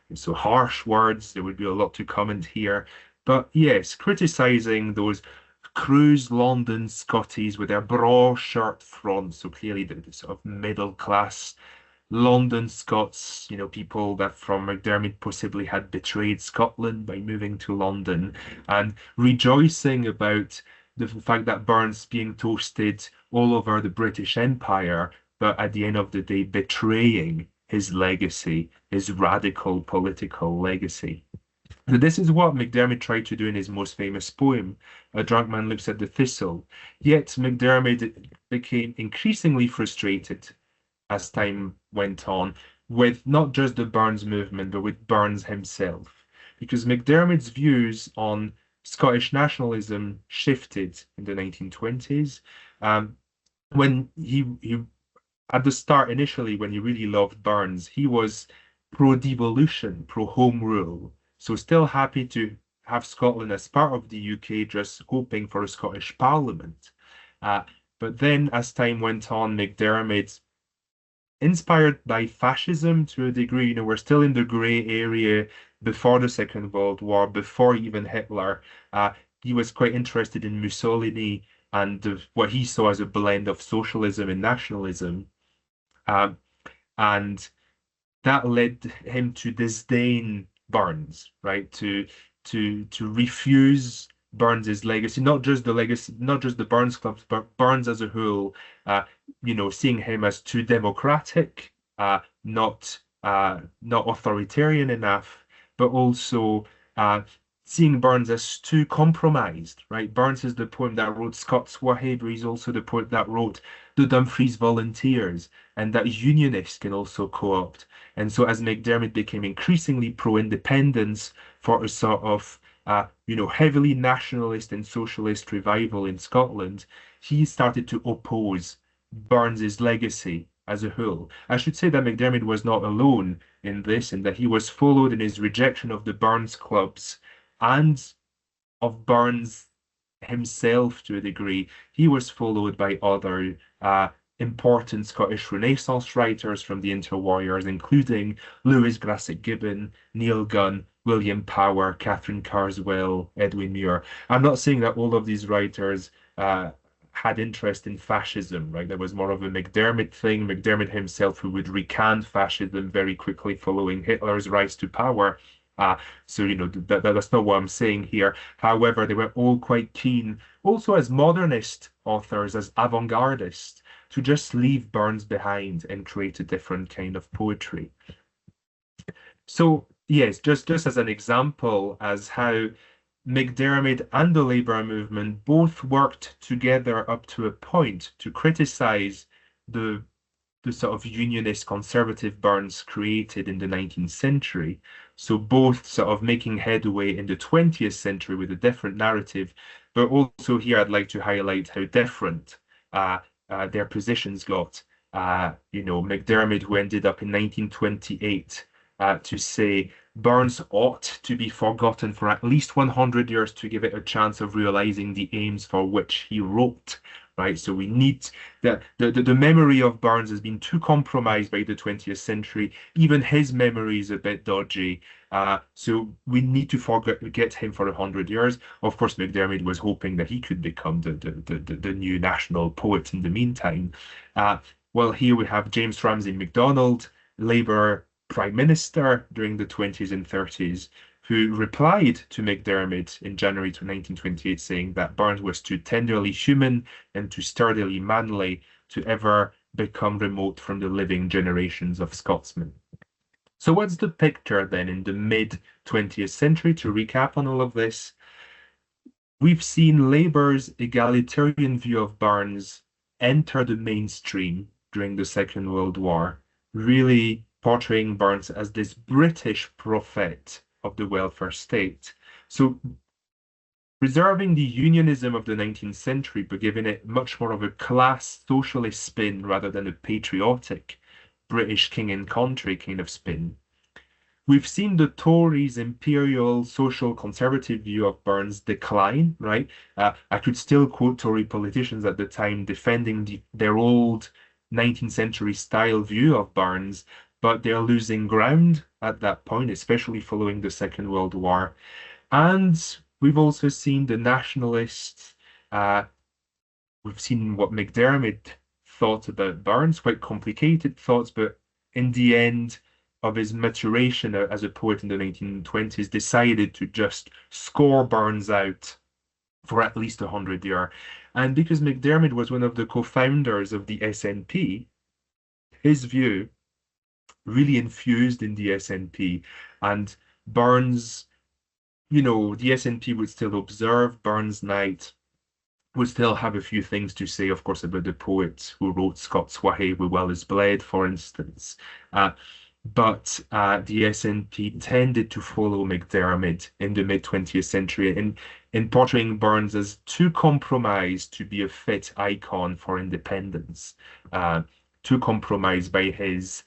And so harsh words, there would be a lot to comment here, but yes, criticizing those cruise London Scotties with their braw shirt fronts, so clearly the sort of middle class London Scots, people that from MacDiarmid possibly had betrayed Scotland by moving to London, and rejoicing about the fact that Burns being toasted all over the British Empire, but at the end of the day betraying his legacy, his radical political legacy. So this is what MacDiarmid tried to do in his most famous poem, A Drunk Man Looks at the Thistle. Yet MacDiarmid became increasingly frustrated as time went on with not just the Burns movement, but with Burns himself. Because MacDiarmid's views on Scottish nationalism shifted in the 1920s. When he at the start, initially, when he really loved Burns, he was pro-devolution, pro-home rule. So still happy to have Scotland as part of the UK, just hoping for a Scottish Parliament. But then as time went on, MacDiarmid, inspired by fascism to a degree, we're still in the grey area before the Second World War, before even Hitler. He was quite interested in Mussolini and what he saw as a blend of socialism and nationalism. And that led him to disdain Burns, right? To refuse Burns's legacy, not just the Burns clubs, but Burns as a whole, seeing him as too democratic, not authoritarian enough, but also seeing Burns as too compromised, right? Burns is the poet that wrote Scots Waheb, but he's also the poet that wrote the Dumfries Volunteers, and that unionists can also co-opt. And so as MacDiarmid became increasingly pro-independence for a sort of heavily nationalist and socialist revival in Scotland, he started to oppose Burns's legacy as a whole. I should say that MacDiarmid was not alone in this, and that he was followed in his rejection of the Burns clubs and of Burns himself to a degree. He was followed by other important Scottish Renaissance writers from the interwarriors, including Lewis Grassic Gibbon, Neil Gunn, William Power, Catherine Carswell, Edwin Muir. I'm not saying that all of these writers had interest in fascism, right? That was more of a MacDiarmid thing. MacDiarmid himself, who would recant fascism very quickly following Hitler's rise to power. So, that's not what I'm saying here. However, they were all quite keen, also as modernist authors, as avant-gardists, to just leave Burns behind and create a different kind of poetry. So, yes, just as an example as how MacDiarmid and the Labour movement both worked together up to a point to criticize the sort of unionist conservative Burns created in the 19th century. So both sort of making headway in the 20th century with a different narrative, but also here I'd like to highlight how different their positions got. MacDiarmid, who ended up in 1928 to say Burns ought to be forgotten for at least 100 years to give it a chance of realizing the aims for which he wrote. Right, so we need the memory of Burns has been too compromised by the 20th century. Even his memory is a bit dodgy. So we need to forget him for 100 years. Of course, MacDiarmid was hoping that he could become the new national poet in the meantime. Well, here we have James Ramsay MacDonald, Labour Prime Minister during the 20s and 30s, who replied to MacDiarmid in January 1928, saying that Burns was too tenderly human and too sturdily manly to ever become remote from the living generations of Scotsmen. So what's the picture then in the mid-20th century? To recap on all of this, we've seen Labour's egalitarian view of Burns enter the mainstream during the Second World War, really portraying Burns as this British prophet of the welfare state. So preserving the unionism of the 19th century, but giving it much more of a class socialist spin rather than a patriotic British king and country kind of spin. We've seen the Tories' imperial social conservative view of Burns decline, right? I could still quote Tory politicians at the time defending their old 19th century style view of Burns, but they're losing ground at that point, especially following the Second World War. And we've also seen the nationalists, we've seen what MacDiarmid thought about Burns, quite complicated thoughts, but in the end of his maturation as a poet in the 1920s, decided to just score Burns out for at least 100 years. And because MacDiarmid was one of the co-founders of the SNP, his view really infused in the SNP, and Burns, the SNP would still observe Burns Night, would still have a few things to say, of course, about the poet who wrote Scots Waheb with Well Is Bled, for instance. But the SNP tended to follow MacDiarmid in the mid-20th century in portraying Burns as too compromised to be a fit icon for independence, too compromised by his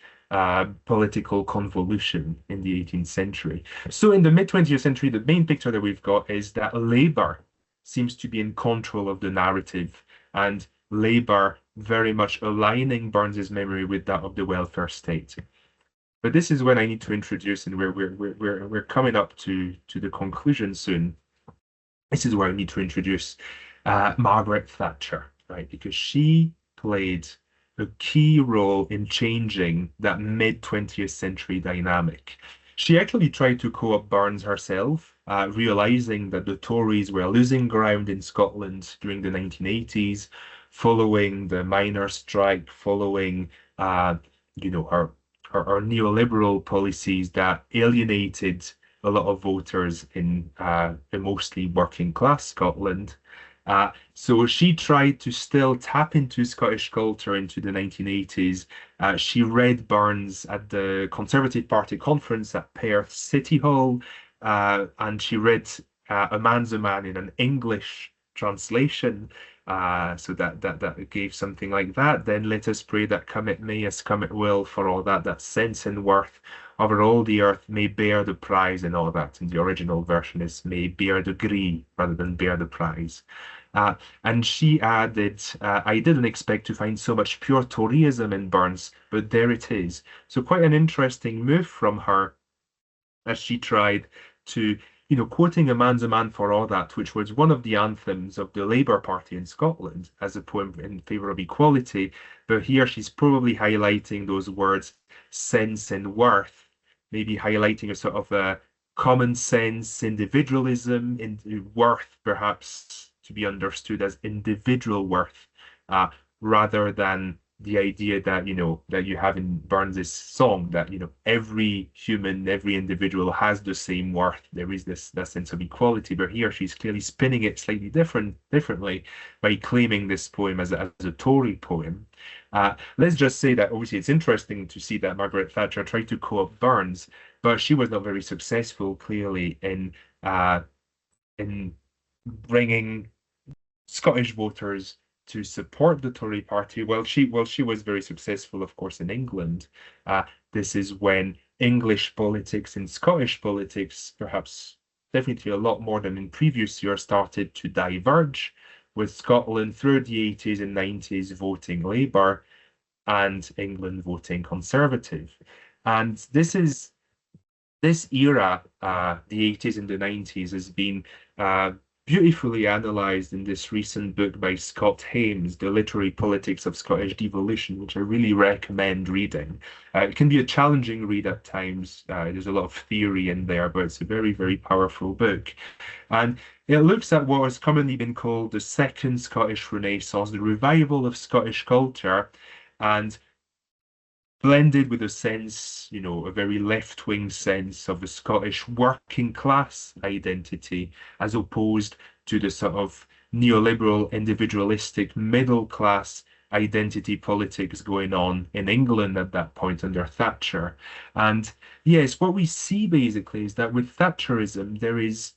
political convolution in the 18th century. So in the mid-20th century, the main picture that we've got is that Labour seems to be in control of the narrative, and Labour very much aligning Burns's memory with that of the welfare state. But this is when I need to introduce, and we're coming up to the conclusion soon. This is where I need to introduce Margaret Thatcher, right? Because she played a key role in changing that mid-20th century dynamic. She actually tried to co-opt Burns herself, realizing that the Tories were losing ground in Scotland during the 1980s, following the miners' strike, following her neoliberal policies that alienated a lot of voters in mostly working class Scotland. So she tried to still tap into Scottish culture into the 1980s. She read Burns at the Conservative Party conference at Perth City Hall, and she read A Man's a Man in an English translation. So that gave something like that. Then let us pray that come it may as come it will, for all that sense and worth over all the earth may bear the prize, and all that. And the original version is may bear the gree rather than bear the prize. Uh, and she added, I didn't expect to find so much pure Toryism in Burns, but there it is. So quite an interesting move from her as she tried to, quoting A Man's a Man for All That, which was one of the anthems of the Labour Party in Scotland as a poem in favour of equality. But here she's probably highlighting those words, sense and worth, maybe highlighting a sort of a common sense, individualism, in worth perhaps to be understood as individual worth, uh, rather than the idea that that you have in Burns's song that every human, every individual has the same worth. There is this that sense of equality, but here she's clearly spinning it slightly differently by claiming this poem as a Tory poem. Let's just say that obviously it's interesting to see that Margaret Thatcher tried to co-opt Burns, but she was not very successful clearly in bringing Scottish voters to support the Tory party. She was very successful, of course, in England. This is when English politics and Scottish politics, perhaps definitely a lot more than in previous years, started to diverge, with Scotland through the 80s and 90s voting Labour and England voting Conservative. And this era, the 80s and the 90s, has been beautifully analysed in this recent book by Scott Hames, The Literary Politics of Scottish Devolution, which I really recommend reading. It can be a challenging read at times. There's a lot of theory in there, but it's a very, very powerful book. And it looks at what has commonly been called the Second Scottish Renaissance, the revival of Scottish culture, and blended with a sense, a very left-wing sense of a Scottish working class identity, as opposed to the sort of neoliberal, individualistic, middle class identity politics going on in England at that point under Thatcher. And yes, what we see basically is that with Thatcherism, there is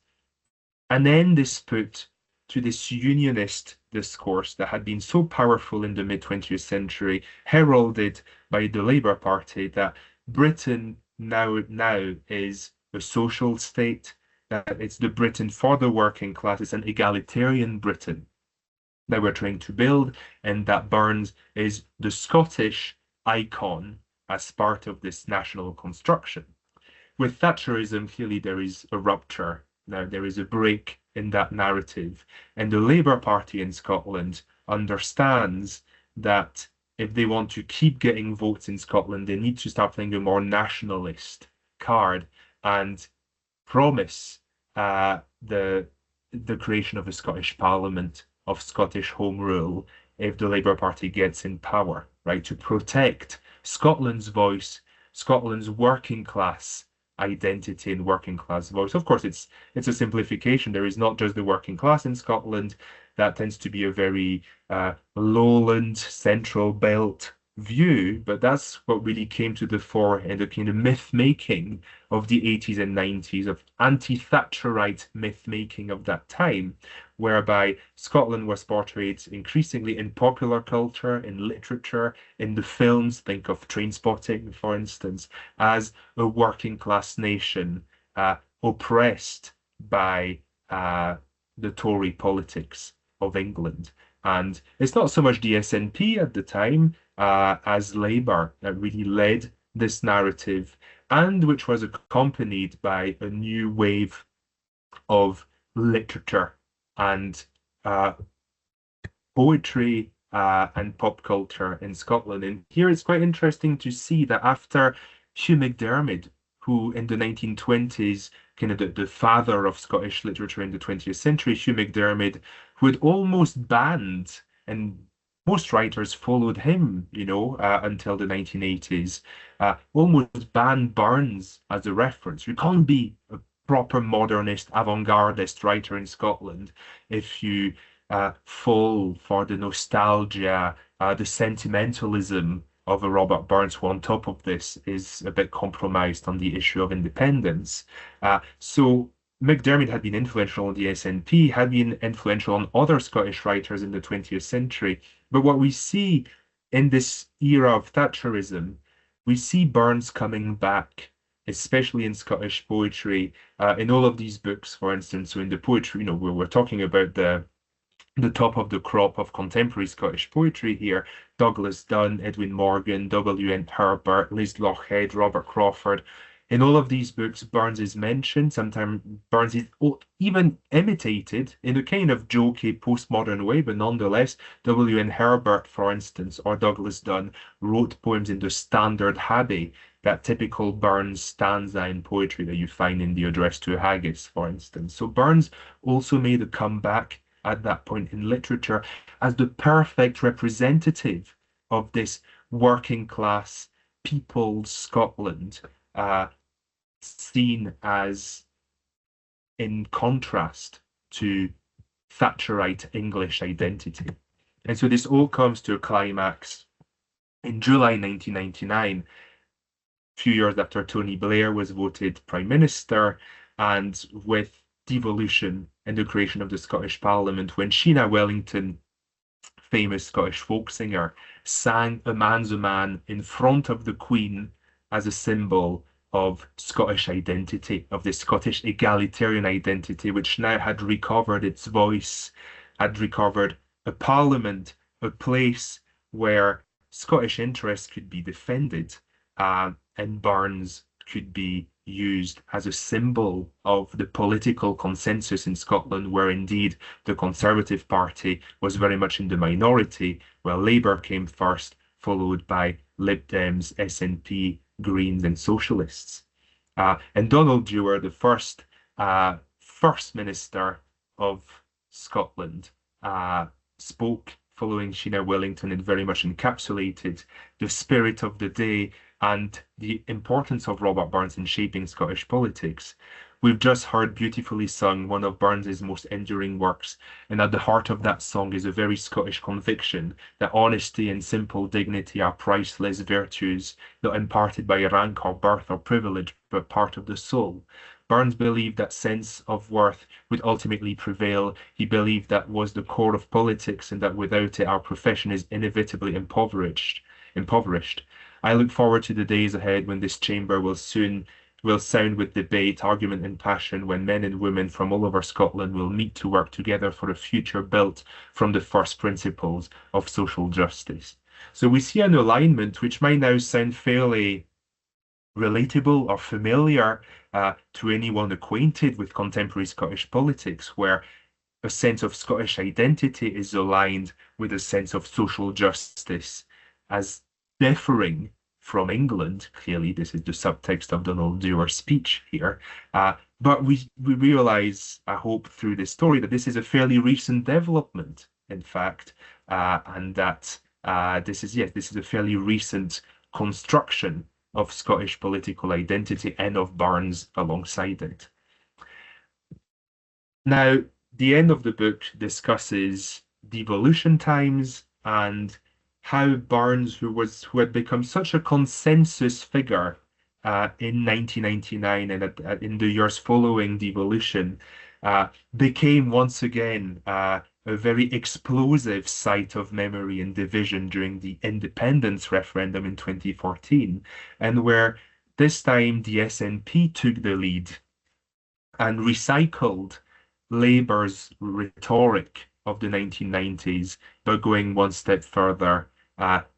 an end is put to this unionist discourse that had been so powerful in the mid-20th century, heralded by the Labour Party, that Britain now is a social state, that it's the Britain for the working class, it's an egalitarian Britain that we're trying to build, and that Burns is the Scottish icon as part of this national construction. With Thatcherism, clearly there is a rupture. Now there is a break in that narrative. And the Labour Party in Scotland understands that if they want to keep getting votes in Scotland, they need to start playing a more nationalist card and promise the creation of a Scottish Parliament, of Scottish Home Rule, if the Labour Party gets in power, right? To protect Scotland's voice, Scotland's working class identity and working class voice. Of course, it's a simplification. There is not just the working class in Scotland. That tends to be a very lowland, central belt view, but that's what really came to the fore in the kind of myth-making of the 80s and 90s, of anti-Thatcherite myth-making of that time, whereby Scotland was portrayed increasingly in popular culture, in literature, in the films, think of Trainspotting, for instance, as a working class nation oppressed by the Tory politics of England. And it's not so much the SNP at the time as Labour that really led this narrative, and which was accompanied by a new wave of literature and poetry and pop culture in Scotland. And here it's quite interesting to see that after Hugh MacDiarmid, who in the 1920s, kind of the father of Scottish literature in the 20th century, Hugh MacDiarmid, who had almost banned, and most writers followed him, until the 1980s, almost banned Burns as a reference. You can't be proper modernist, avant-gardist writer in Scotland. If you fall for the nostalgia, the sentimentalism of a Robert Burns, who on top of this is a bit compromised on the issue of independence. So McDermott had been influential on the SNP, had been influential on other Scottish writers in the 20th century. But what we see in this era of Thatcherism, we see Burns coming back, especially in Scottish poetry, in all of these books, for instance. So in the poetry, we're talking about the top of the crop of contemporary Scottish poetry here. Douglas Dunn, Edwin Morgan, W.N. Herbert, Liz Lochhead, Robert Crawford. In all of these books, Burns is mentioned. Sometimes Burns is even imitated in a kind of jokey postmodern way, but nonetheless, W.N. Herbert, for instance, or Douglas Dunn wrote poems in the standard Habbie, that typical Burns stanza in poetry that you find in the Address to Haggis, for instance. So Burns also made a comeback at that point in literature as the perfect representative of this working class people's Scotland, seen as in contrast to Thatcherite English identity. And so this all comes to a climax in July 1999, a few years after Tony Blair was voted Prime Minister, and with devolution and the creation of the Scottish Parliament, when Sheena Wellington, famous Scottish folk singer, sang A Man's a Man in front of the Queen as a symbol of Scottish identity, of the Scottish egalitarian identity, which now had recovered its voice, had recovered a parliament, a place where Scottish interests could be defended, and Burns could be used as a symbol of the political consensus in Scotland, where indeed the Conservative Party was very much in the minority, while Labour came first, followed by Lib Dems, SNP, Greens, and Socialists. And Donald Dewar, the first Minister of Scotland, spoke following Sheena Wellington and very much encapsulated the spirit of the day and the importance of Robert Burns in shaping Scottish politics. We've just heard beautifully sung one of Burns's most enduring works, and at the heart of that song is a very Scottish conviction that honesty and simple dignity are priceless virtues, not imparted by rank or birth or privilege, but part of the soul. Burns believed that sense of worth would ultimately prevail. He believed that was the core of politics, and that without it, our profession is inevitably impoverished. I look forward to the days ahead when this chamber will sound with debate, argument, and passion, when men and women from all over Scotland will meet to work together for a future built from the first principles of social justice. So we see an alignment which might now sound fairly relatable or familiar to anyone acquainted with contemporary Scottish politics, where a sense of Scottish identity is aligned with a sense of social justice as differing from England. Clearly, this is the subtext of Donald Dewar's speech here. But we realize, I hope, through this story that this is a fairly recent development, in fact, and that this is a fairly recent construction of Scottish political identity and of Burns alongside it. Now, the end of the book discusses devolution times and how Burns, who had become such a consensus figure in 1999 and in the years following devolution, became once again a very explosive site of memory and division during the independence referendum in 2014, and where this time the SNP took the lead and recycled Labour's rhetoric of the 1990s, but going one step further,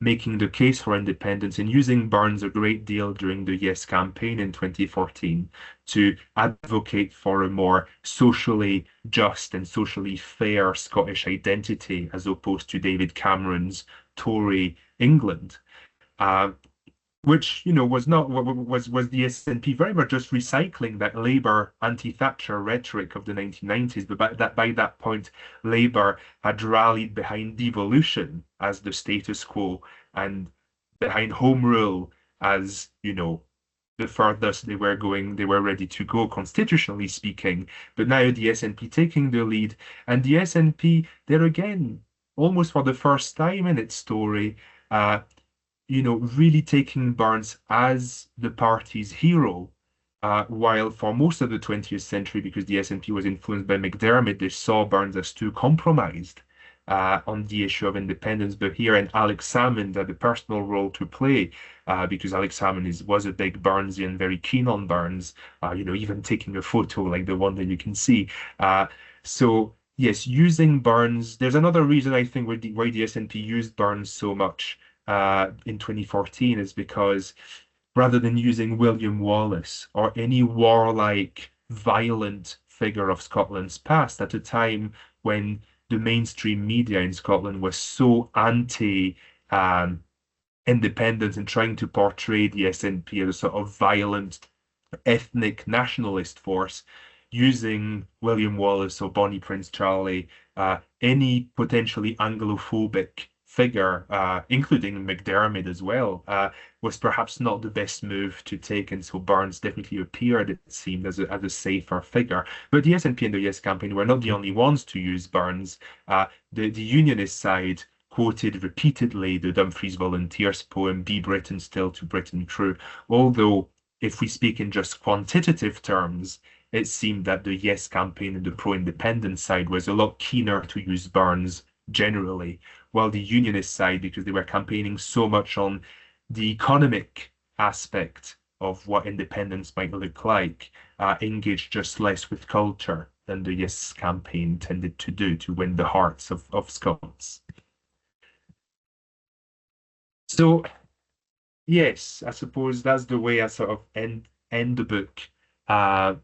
making the case for independence and using Burns a great deal during the Yes campaign in 2014 to advocate for a more socially just and socially fair Scottish identity as opposed to David Cameron's Tory England. Which was not was the SNP very much just recycling that Labour anti-Thatcher rhetoric of the 1990s, but by that point Labour had rallied behind devolution as the status quo and behind Home Rule as the furthest they were ready to go, constitutionally speaking. But now the SNP taking the lead, and the SNP, there again, almost for the first time in its story, uh, really taking Burns as the party's hero. While for most of the 20th century, because the SNP was influenced by McDermott, they saw Burns as too compromised on the issue of independence. But here, and Alex Salmond had a personal role to play because Alex Salmond was a big Burnsian, very keen on Burns, even taking a photo like the one that you can see. So, yes, using Burns, there's another reason I think why the SNP used Burns so much in 2014 is because rather than using William Wallace or any warlike, violent figure of Scotland's past at a time when the mainstream media in Scotland was so anti independence and trying to portray the SNP as a sort of violent ethnic nationalist force, using William Wallace or Bonnie Prince Charlie, any potentially Anglophobic figure, including McDermott as well, was perhaps not the best move to take. And so Barnes definitely appeared, it seemed, as a safer figure. But the SNP and the Yes campaign were not the only ones to use Barnes. The Unionist side quoted repeatedly the Dumfries Volunteers poem, Be Britain Still to Britain True, although if we speak in just quantitative terms, it seemed that the Yes campaign and the pro-independence side was a lot keener to use Burns generally, while the Unionist side, because they were campaigning so much on the economic aspect of what independence might look like, engaged just less with culture than the Yes campaign tended to do to win the hearts of Scots. So yes, I suppose that's the way I sort of end the book. Uh,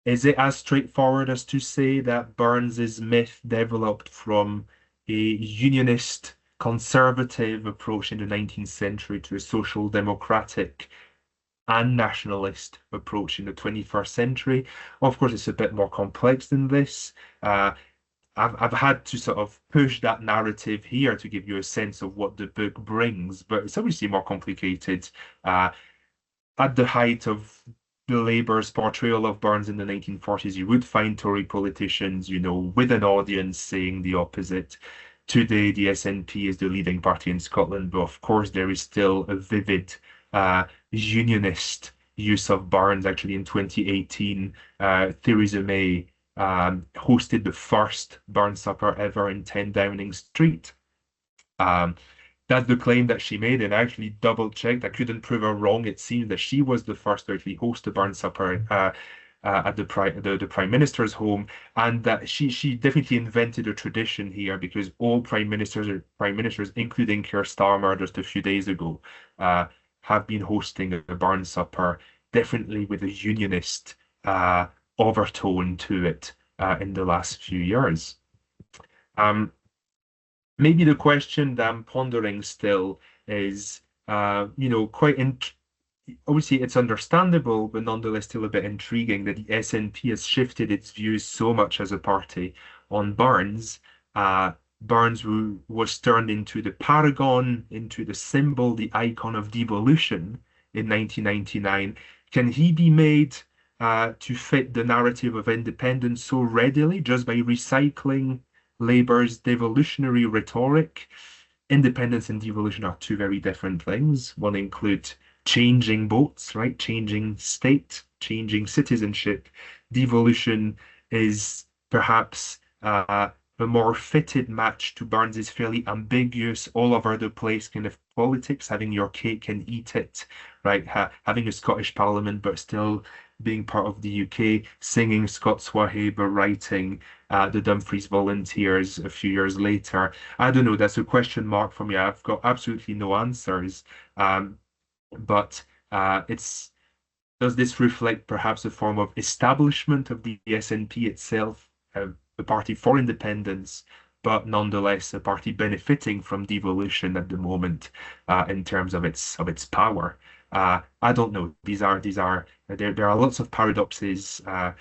is it as straightforward as to say that Burns's myth developed from a unionist conservative approach in the 19th century to a social democratic and nationalist approach in the 21st century? Of course, it's a bit more complex than this. Uh, I've had to sort of push that narrative here to give you a sense of what the book brings, but it's obviously more complicated. Uh, at the height of the Labour's portrayal of Burns in the 1940s, you would find Tory politicians, with an audience saying the opposite. Today, the SNP is the leading party in Scotland, but of course, there is still a vivid unionist use of Burns. Actually, in 2018, Theresa May hosted the first Burns Supper ever in 10 Downing Street. Um, that's the claim that she made, and I actually double checked. I couldn't prove her wrong. It seems that she was the first to actually host a Burns Supper at the Prime Minister's home, and that she definitely invented a tradition here because all prime ministers, including Keir Starmer just a few days ago, have been hosting a Burns Supper, definitely with a unionist overtone to it in the last few years. Um, Maybe the question that I'm pondering still is, quite in obviously it's understandable, but nonetheless still a bit intriguing that the SNP has shifted its views so much as a party on Burns. Burns was turned into the paragon, into the symbol, the icon of devolution in 1999. Can he be made to fit the narrative of independence so readily just by recycling Labour's devolutionary rhetoric? Independence and devolution are two very different things. One include changing boats, right? Changing state, changing citizenship. Devolution is perhaps a more fitted match to Burns's fairly ambiguous, all over the place kind of politics, having your cake and eat it, right? Having a Scottish Parliament, but still being part of the UK, singing Scots-Wahé, but writing the Dumfries Volunteers a few years later. I don't know, that's a question mark for me. I've got absolutely no answers. But it's does this reflect perhaps a form of establishment of the SNP itself, a party for independence, but nonetheless a party benefiting from devolution at the moment in terms of its power? I don't know. There are lots of paradoxes, and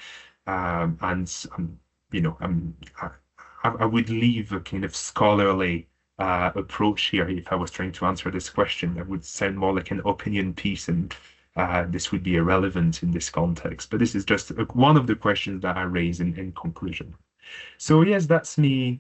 I would leave a kind of scholarly approach here. If I was trying to answer this question, that would sound more like an opinion piece, and this would be irrelevant in this context. But this is just one of the questions that I raise in conclusion. So yes, that's me